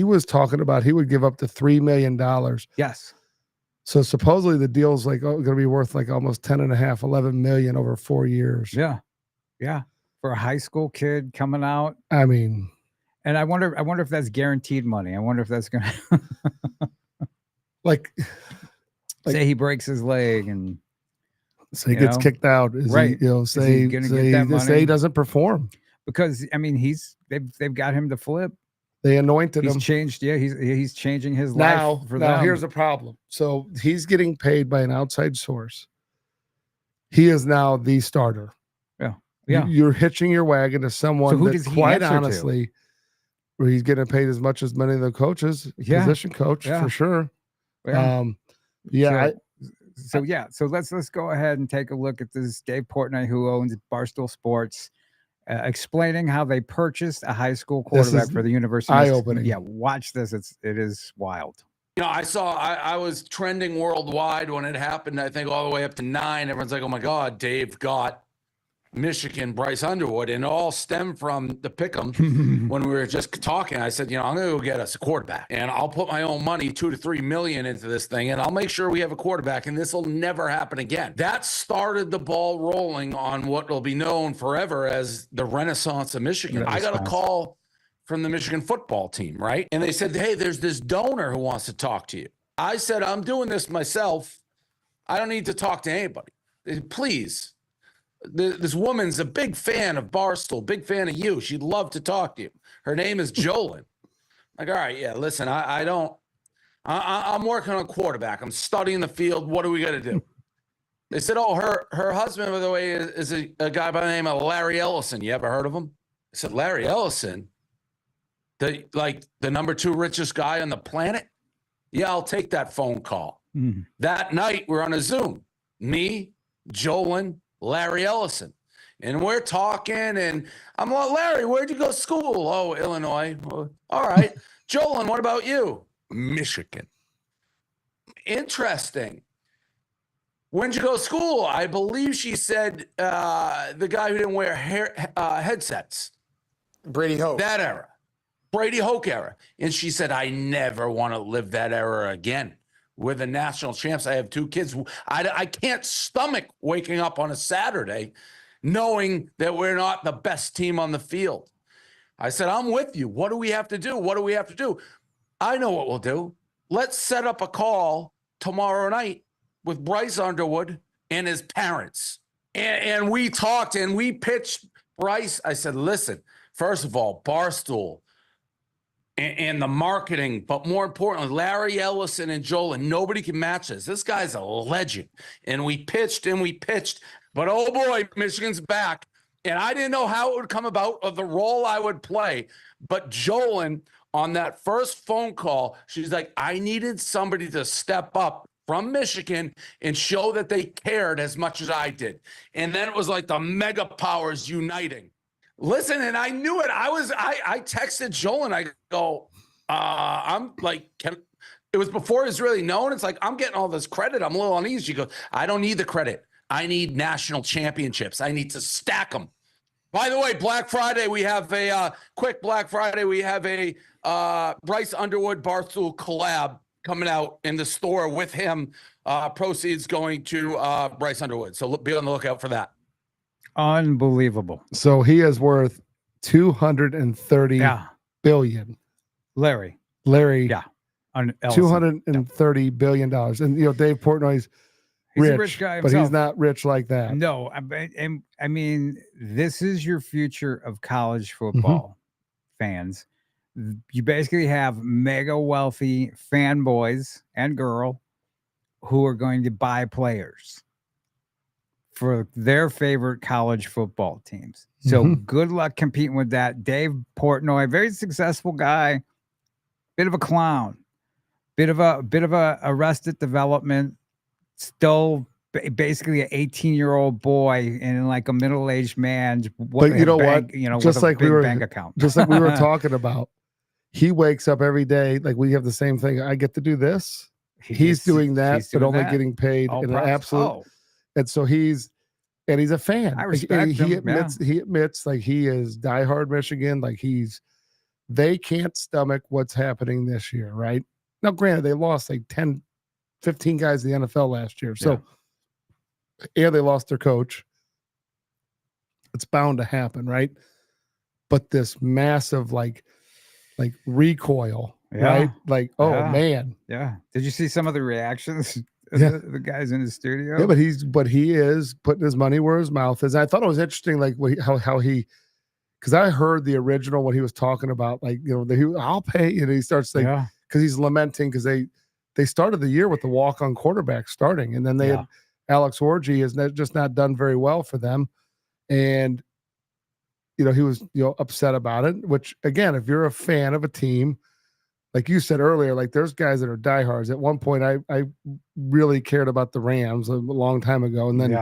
was talking about he would give up to $3 million. Yes. So supposedly the deal's like going to be worth like almost 10.5, 11 million over 4 years. Yeah. Yeah. For a high school kid coming out. I mean, and I wonder if that's guaranteed money. I wonder if that's going to like say he breaks his leg and say he gets kicked out. Right. Say he doesn't perform. Because I mean, they've got him to flip. They anointed him. He's changed. Yeah, he's changing his life for now them. Here's the problem. So he's getting paid by an outside source. He is now the starter. Yeah. Yeah. You're hitching your wagon to someone that, quite honestly, where he's getting paid as much as many of the coaches, position coach for sure. Yeah. So let's go ahead and take a look at this Dave Portnoy, who owns Barstool Sports. Explaining how they purchased a high school quarterback for the University. Eye-opening. Yeah, watch this. It is wild. I was trending worldwide when it happened. I think all the way up to 9. Everyone's like, "Oh my God, Dave got Michigan, Bryce Underwood," and it all stemmed from the pick'em when we were just talking. I said, I'm going to go get us a quarterback, and I'll put my own money, $2 to $3 million into this thing, and I'll make sure we have a quarterback, and this will never happen again. That started the ball rolling on what will be known forever as the Renaissance of Michigan. I got a call from the Michigan football team, right? And they said, "Hey, there's this donor who wants to talk to you." I said, "I'm doing this myself. I don't need to talk to anybody. Please." This woman's a big fan of Barstool, big fan of you. She'd love to talk to you. Her name is Jolyn. Like, all right, yeah, listen, I'm working on quarterback. I'm studying the field. What do we got to do? They said, her husband, by the way, is a guy by the name of Larry Ellison. You ever heard of him? I said, Larry Ellison, the number 2 richest guy on the planet? Yeah, I'll take that phone call. Mm-hmm. That night, we're on a Zoom. Me, Jolyn, Larry Ellison. And we're talking, and I'm like, "Larry, where'd you go to school?" "Oh, Illinois." "Well, all right." "Jolyn, what about you?" "Michigan." "Interesting. When'd you go to school?" I believe she said the guy who didn't wear headsets. Brady Hoke. That era. Brady Hoke era. And she said, "I never want to live that era again. We're the national champs. I have 2 kids. I can't stomach waking up on a Saturday knowing that we're not the best team on the field." I said, "I'm with you. What do we have to do? What do we have to do?" "I know what we'll do. Let's set up a call tomorrow night with Bryce Underwood and his parents." And we talked and we pitched Bryce. I said, "Listen, first of all, Barstool and the marketing, but more importantly, Larry Ellison and Jolyn, nobody can match this. This guy's a legend." And we pitched, but oh boy, Michigan's back. And I didn't know how it would come about or the role I would play. But Jolyn, on that first phone call, she's like, "I needed somebody to step up from Michigan and show that they cared as much as I did." And then it was like the mega powers uniting. Listen, and I knew it. I texted Jolyn. I go, I'm like, it was before it was really known. It's like, I'm getting all this credit. I'm a little uneasy. She goes, "I don't need the credit. I need national championships. I need to stack them." By the way, Black Friday, we have a Bryce Underwood Barstool collab coming out in the store with him. Proceeds going to Bryce Underwood. So be on the lookout for that. Unbelievable. So he is worth $230 billion. Larry. Larry, Yeah. On Ellison. $230 billion. And Dave Portnoy's He's rich, a rich guy but himself. he's not rich like that. No, I mean, this is your future of college football fans. You basically have mega wealthy fanboys and girl who are going to buy players for their favorite college football teams. So good luck competing with that. Dave Portnoy, very successful guy, bit of a clown, bit of a Arrested Development, still basically an 18-year-old boy and like a middle-aged man. But you know what? Just like we were bank account. Just like we were talking about. He wakes up every day like we have the same thing. I get to do this. He's doing that, but only getting paid in an absolute. And so he's a fan. I respect him. He admits like he is diehard Michigan. Like they can't stomach what's happening this year, right? Now, granted, they lost like 10, 15 guys in the NFL last year. So, and they lost their coach. It's bound to happen, right? But this massive like recoil, right? Like, oh man. Yeah. Did you see some of the reactions of the guys in the studio? Yeah, but he is putting his money where his mouth is. I thought it was interesting, like how he, because I heard the original when he was talking about like, I'll pay, and he starts like, because he's lamenting because they started the year with the walk-on quarterback starting, and then they had Alex Orji has just not done very well for them, and he was upset about it. Which again, if you're a fan of a team, like you said earlier, like there's guys that are diehards. At one point, I really cared about the Rams a long time ago, and then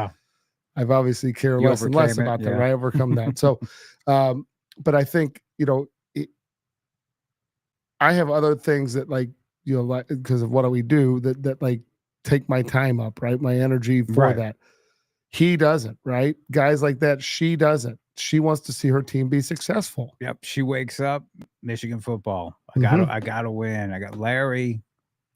I've obviously cared less and less about them. I overcome that. So, but I think I have other things that like because of what we do that like take my time up, right? My energy for that. He doesn't, right? Guys like that, she doesn't. She wants to see her team be successful. Yep. She wakes up, Michigan football. I gotta win. I got Larry.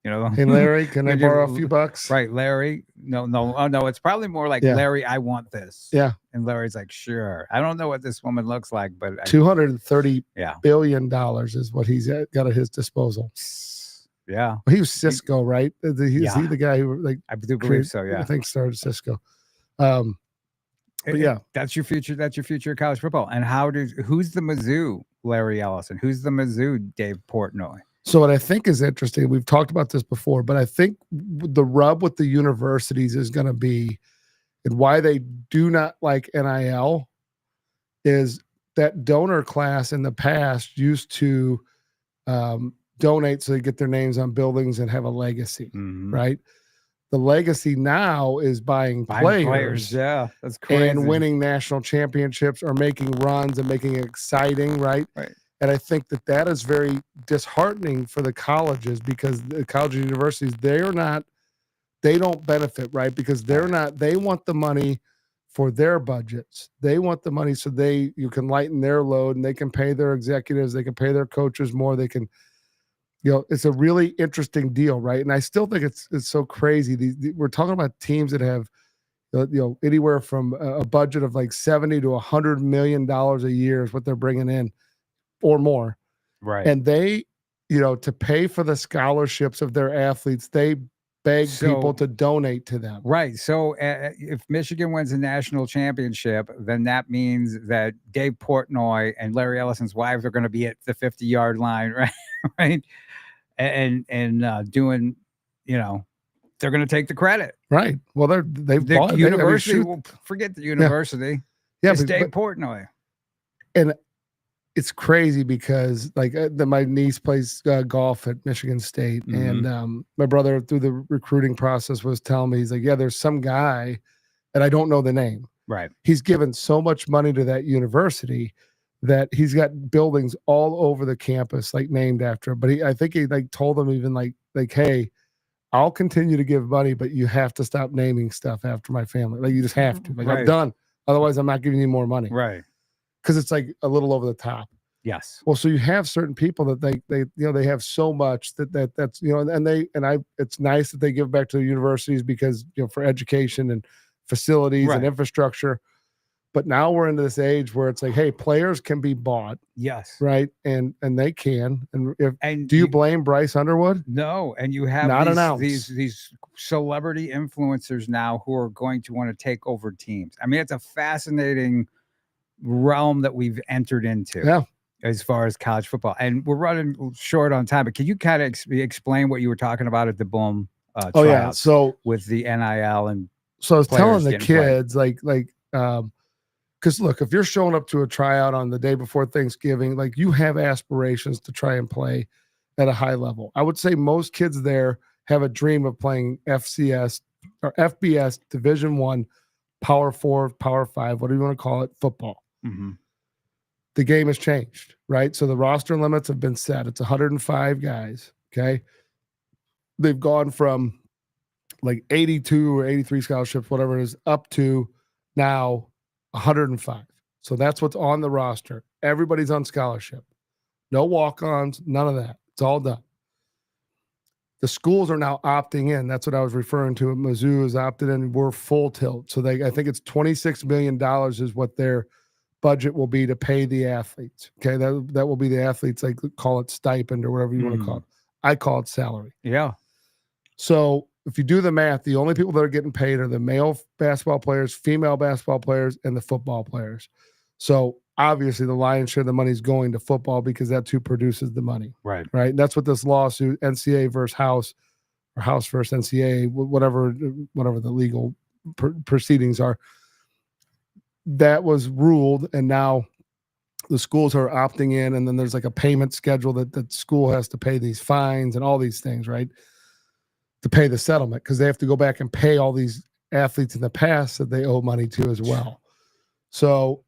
Hey Larry, can I borrow a few bucks? Right, Larry. No. Oh no, it's probably more like Larry, I want this. Yeah. And Larry's like, sure. I don't know what this woman looks like, but $230 billion is what he's got at his disposal. Yeah. He was Cisco, right? Is he the guy who like I do believe so, yeah. I think started Cisco. But that's your future. That's your future of college football. And who's the Mizzou Larry Ellison? Who's the Mizzou Dave Portnoy? So what I think is interesting, we've talked about this before, but I think the rub with the universities is going to be, and why they do not like NIL, is that donor class in the past used to donate so they get their names on buildings and have a legacy, right? The legacy now is buying players. Yeah, that's crazy. And winning national championships or making runs and making it exciting, right? Right. And I think that is very disheartening for the colleges, because the college and universities, they don't benefit, right? Because they want the money for their budgets. They want the money so you can lighten their load, and they can pay their executives, they can pay their coaches more, they can, it's a really interesting deal, right? And I still think it's so crazy. We're talking about teams that have, anywhere from a budget of like $70 to $100 million a year is what they're bringing in, or more, right? And they, to pay for the scholarships of their athletes, they beg people to donate to them, right? So if Michigan wins a national championship, then that means that Dave Portnoy and Larry Ellison's wives are going to be at the 50-yard line, right? Right. And doing, they're going to take the credit, right? Well, they've bought university. Forget the university. Yeah, it's Dave Portnoy, and it's crazy because like my niece plays golf at Michigan State, and my brother through the recruiting process was telling me, he's like, there's some guy, and I don't know the name. Right. He's given so much money to that university that he's got buildings all over the campus, like named after him. But I think he like told them even like, hey, I'll continue to give money, but you have to stop naming stuff after my family. Like you just have to. Like I'm done. Otherwise, I'm not giving you more money. Right. Because it's like a little over the top. Yes. Well, so you have certain people that they have so much that's it's nice that they give back to the universities because for education and facilities and infrastructure. But now we're into this age where it's like, hey, players can be bought, Yes. right? And they can. And do you blame Bryce Underwood? No. And you have Not an ounce. these celebrity influencers now who are going to want to take over teams. I mean, it's a fascinating realm that we've entered into. Yeah. As far as college football, and we're running short on time, but can you kind of explain what you were talking about at the Boom? Oh yeah. So with the NIL and so I was telling the kids because look, if you're showing up to a tryout on the day before Thanksgiving, like you have aspirations to try and play at a high level. I would say most kids there have a dream of playing FCS or FBS Division I, Power 4, Power 5, whatever you want to call it, football. Mm-hmm. The game has changed, right? So the roster limits have been set. It's 105 guys. Okay. They've gone from like 82 or 83 scholarships, whatever it is, up to now 105. So that's what's on the roster. Everybody's on scholarship. No walk-ons, none of that. It's all done. The schools are now opting in. That's what I was referring to. Mizzou is opted in. We're full tilt. So I think it's $26 million is what their budget will be to pay the athletes. Okay. That will be the athletes, like call it stipend or whatever you want to call it. I call it salary. Yeah. So if you do the math, the only people that are getting paid are the male basketball players, female basketball players, and the football players. So obviously the lion's share of the money is going to football because that's who produces the money. Right. Right. And that's what this lawsuit, NCAA versus House or House versus NCAA, whatever the legal proceedings are, that was ruled. And now the schools are opting in, and then there's like a payment schedule that school has to pay these fines and all these things, right? To pay the settlement, because they have to go back and pay all these athletes in the past that they owe money to as well. So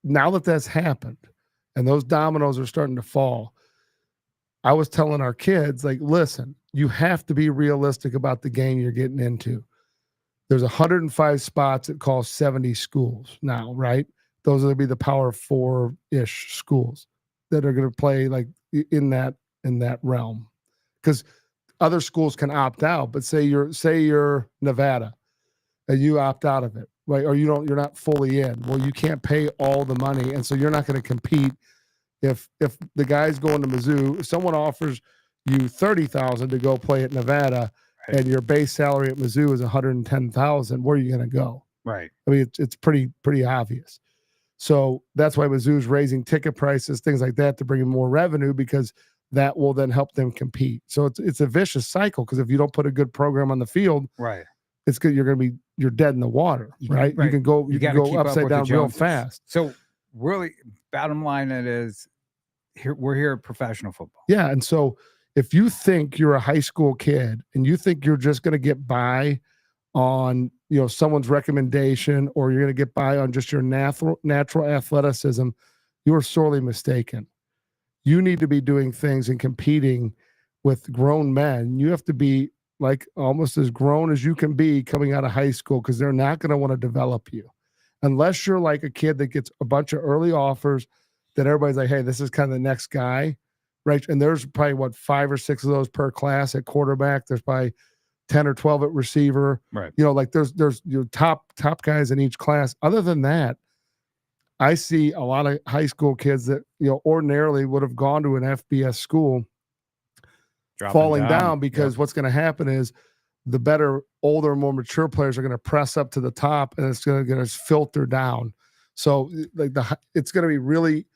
now that that's happened and those dominoes are starting to fall, I was telling our kids, like, listen, you have to be realistic about the game you're getting into. There's 105 spots that call 70 schools now, right? Those are going to be the Power 4-ish schools that are going to play like in that realm. Because other schools can opt out, but say you're Nevada and you opt out of it, right? Or you're not fully in. Well, you can't pay all the money, and so you're not going to compete. If the guy's going to Mizzou, if someone offers you $30,000 to go play at Nevada, right, and your base salary at Mizzou is $110,000, where are you going to go? Right. I mean, it's pretty obvious. So that's why Mizzou's raising ticket prices, things like that, to bring in more revenue, because that will then help them compete. So it's a vicious cycle, because if you don't put a good program on the field, right, it's good. You're dead in the water, right? Right. You can go upside down real fast. So really, bottom line, it is we're here at professional football. Yeah, and so if you think you're a high school kid and you think you're just going to get by on someone's recommendation, or you're going to get by on just your natural athleticism, you are sorely mistaken. You need to be doing things and competing with grown men. You have to be like almost as grown as you can be coming out of high school, because they're not going to want to develop you unless you're like a kid that gets a bunch of early offers that everybody's like, hey, this is kind of the next guy, right? And there's probably 5 or 6 of those per class at quarterback. There's probably 10 or 12 at receiver, right? Like there's top guys in each class. Other than that, I see a lot of high school kids that, ordinarily would have gone to an FBS school falling down because what's going to happen is the better, older, more mature players are going to press up to the top, and it's going to filter down. So it's going to be really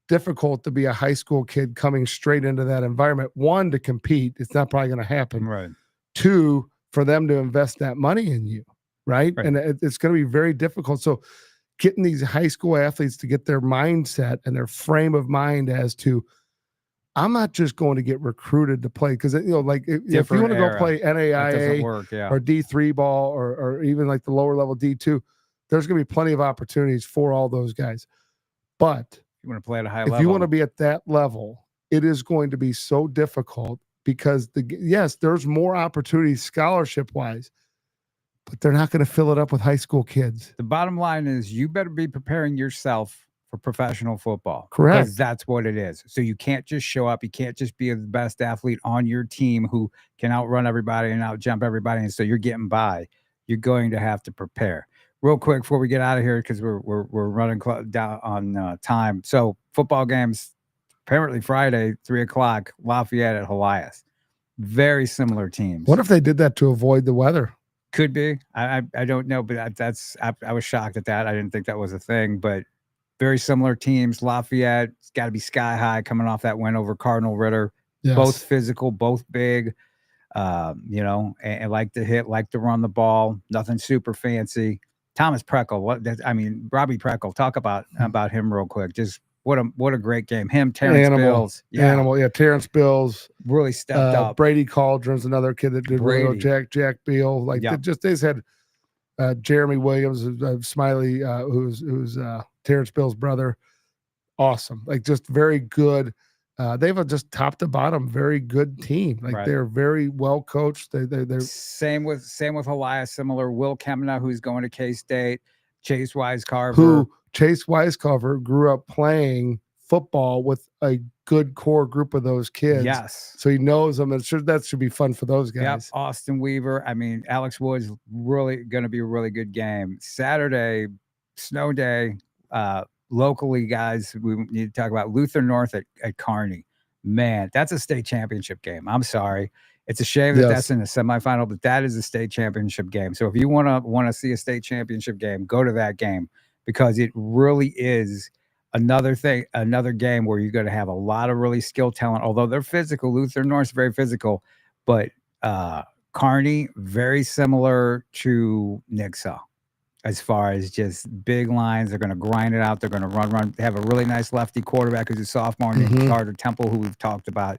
difficult to be a high school kid coming straight into that environment. 1, to compete. It's not probably going to happen. Right. 2, for them to invest that money in you. Right. And it's going to be very difficult. So getting these high school athletes to get their mindset and their frame of mind as to, I'm not just going to get recruited to play, because if you want to go play NAIA or D3 ball or even like the lower level D2, there's going to be plenty of opportunities for all those guys. But you want to play at a high level, if you want to be at that level, it is going to be so difficult, because there's more opportunities scholarship wise, but they're not going to fill it up with high school kids. The bottom line is you better be preparing yourself for professional football. Correct. Because that's what it is. So you can't just show up. You can't just be the best athlete on your team who can outrun everybody and outjump everybody, and so you're getting by. You're going to have to prepare. real quick before we get out of here because we're running down on time. So football games apparently Friday 3:00 Lafayette at Helias. Very similar teams. What if they did that to avoid the weather? Could be. I don't know, but I was shocked at that. I didn't think that was a thing, but very similar teams. Lafayette, it's got to be sky high coming off that win over Cardinal Ritter. Yes. Both physical, both big. And like to hit, like to run the ball. Nothing super fancy. Thomas Preckle. Robbie Preckle. Talk about him real quick. Just what a great game. Him, Terrence Bills. Terrence Bills really stepped up. Brady Cauldron's another kid that did well. Jack Beal. They just had Jeremy Williams, Smiley, who's Terrence Bill's brother. Awesome. Like just very good. They have a just top to bottom very good team. Like they're very well coached. They're same with Helias. Similar. Will Kemna, who's going to K-State. Chase Wisecarver. Chase Wisecarver grew up playing football with a good core group of those kids. Yes. So he knows them. And that should be fun for those guys. Yep. Austin Weaver. Alex Woods, really going to be a really good game. Saturday, snow day. Locally, guys, we need to talk about Luther North at Kearney. Man, that's a state championship game. I'm sorry. It's a shame that that's in the semifinal, but that is a state championship game. So if you want to see a state championship game, go to that game because it really is another game where you're going to have a lot of really skilled talent. Although they're physical, Luther North's very physical, but Kearney very similar to Nixa. As far as just big lines, they're going to grind it out. They're going to run. They have a really nice lefty quarterback who's a sophomore named Carter Temple, who we've talked about.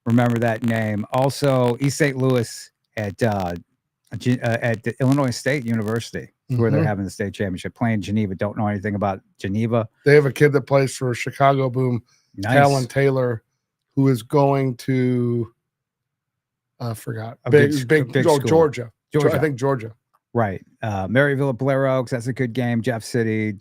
Remember that name. Also, East St. Louis at the Illinois State University, where they're having the state championship, playing Geneva. Don't know anything about Geneva. They have a kid that plays for Chicago Boom, Talon Taylor, who is going to forgot Georgia. I think Georgia. Right. Maryville, Blair Oaks. That's a good game. Jeff City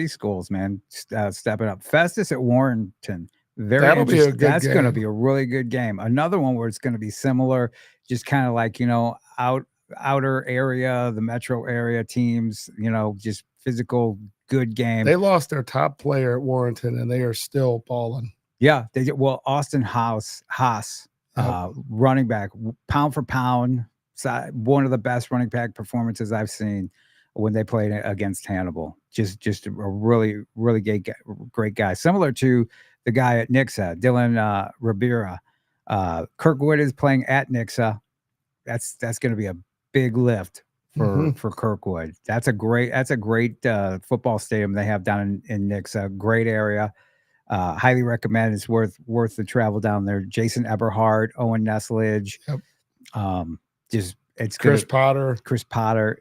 schools, man, stepping up. Festus at Warrenton. That'll be a good That's game. going to be a really good game. Another one where it's going to be similar, just kind of like, outer area, the metro area teams, just physical, good game. They lost their top player at Warrenton, and they are still balling. Yeah. They did. Well, Austin Haas, running back, pound for pound, one of the best running back performances I've seen when they played against Hannibal. Just a really, really great guy. Similar to the guy at Nixa, Dylan Ribera. Kirkwood is playing at Nixa. That's going to be a big lift for Kirkwood. That's a great football stadium they have down in Nixa. Great area. Highly recommend. It's worth the travel down there. Jason Eberhardt, Owen Nesledge. Yep. It's Chris Potter.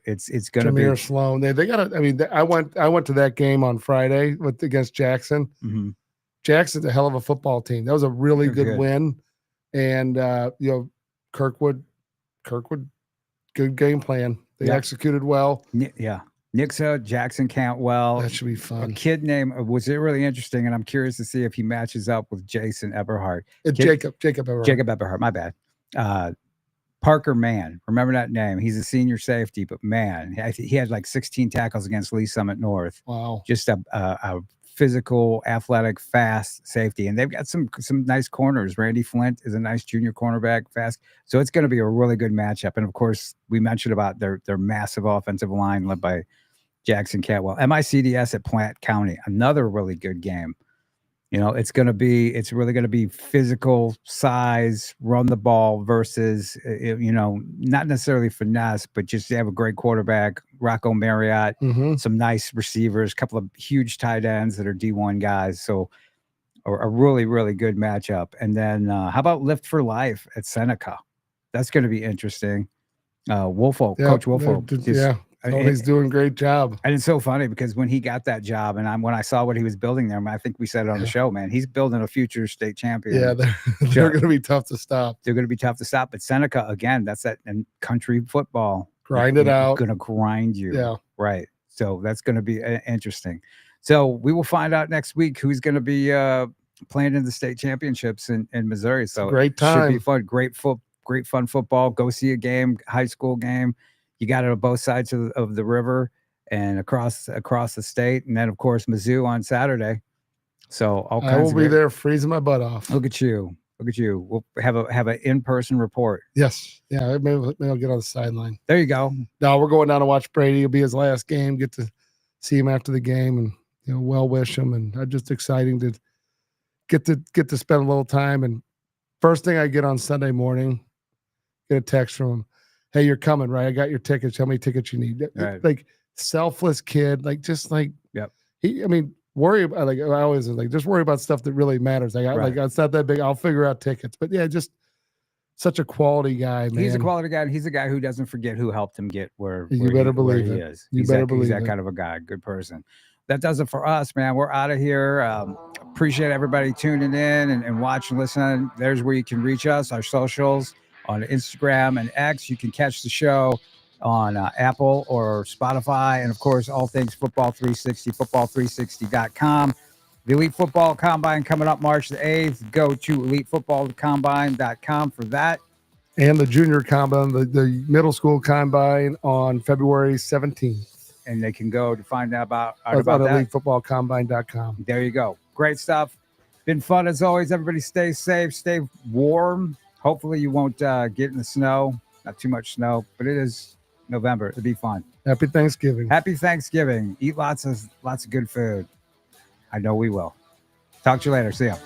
It's going to be Jameer Sloan. They got to. I went to that game on Friday against Jackson. Mm-hmm. Jackson's a hell of a football team. That was a really good win, and Kirkwood, good game plan. They executed well. Yeah. Nixa, Jackson Cantwell. That should be fun. A kid named was it really interesting, and I'm curious to see if he matches up with Jason Eberhardt. Jacob Eberhardt. Jacob Eberhardt. My bad. Parker Mann. Remember that name? He's a senior safety, but man, he had like 16 tackles against Lee Summit North. Wow. Just a physical, athletic, fast safety. And they've got some nice corners. Randy Flint is a nice junior cornerback, fast. So it's going to be a really good matchup. And of course, we mentioned about their massive offensive line led by Jackson Cantwell. MICDS at Platte County, another really good game. It's really going to be physical, size, run the ball versus, not necessarily finesse, but just they have a great quarterback, Rocco Marriott, some nice receivers, a couple of huge tight ends that are D1 guys. So a really, really good matchup. And then how about Lift for Life at Seneca? That's going to be interesting. Woolfolk, Coach Woolfolk. He's doing a great job. And it's so funny because when he got that job and when I saw what he was building there, I think we said it on the show, man, he's building a future state champion. Yeah, they're going to be tough to stop. They're going to be tough to stop. But Seneca, again, that's that in country football. Grind it out. Going to grind you. Yeah. Right. So that's going to be interesting. So we will find out next week who's going to be playing in the state championships in Missouri. So great time. Should be fun. Great fun football. Go see a game, high school game. You got it on both sides of the river, and across the state, and then of course Mizzou on Saturday. So all kinds I will of be there freezing my butt off. Look at you. We'll have an in-person report. Yes. Yeah. Maybe I'll get on the sideline. There you go. No, we're going down to watch Brady. It'll be his last game. Get to see him after the game and, well wish him. And I'm just exciting to get to spend a little time. And first thing I get on Sunday morning, get a text from him. Hey, you're coming, right? I got your tickets. How many tickets you need? Right. Like selfless kid, yep. Worry about I always just worry about stuff that really matters. It's not that big. I'll figure out tickets. But yeah, just such a quality guy, man. He's a quality guy, and he's a guy who doesn't forget who helped him get where you better believe he it. is. You better believe he's it. that kind of a guy, good person. That does it for us, man. We're out of here. Appreciate everybody tuning in and watching, listening. There's where you can reach us, our socials on Instagram and X. You can catch the show on Apple or Spotify, and of course all things Football 360, football360.com. The Elite Football Combine coming up March the 8th. Go to elitefootballcombine.com for that. And the junior combine, the middle school combine on February 17th. And they can go to find out about that. elitefootballcombine.com. There you go. Great stuff. Been fun as always. Everybody stay safe, stay warm. Hopefully you won't get in the snow. Not too much snow, but it is November. It'll be fun. Happy Thanksgiving. Happy Thanksgiving. Eat lots of good food. I know we will. Talk to you later. See ya.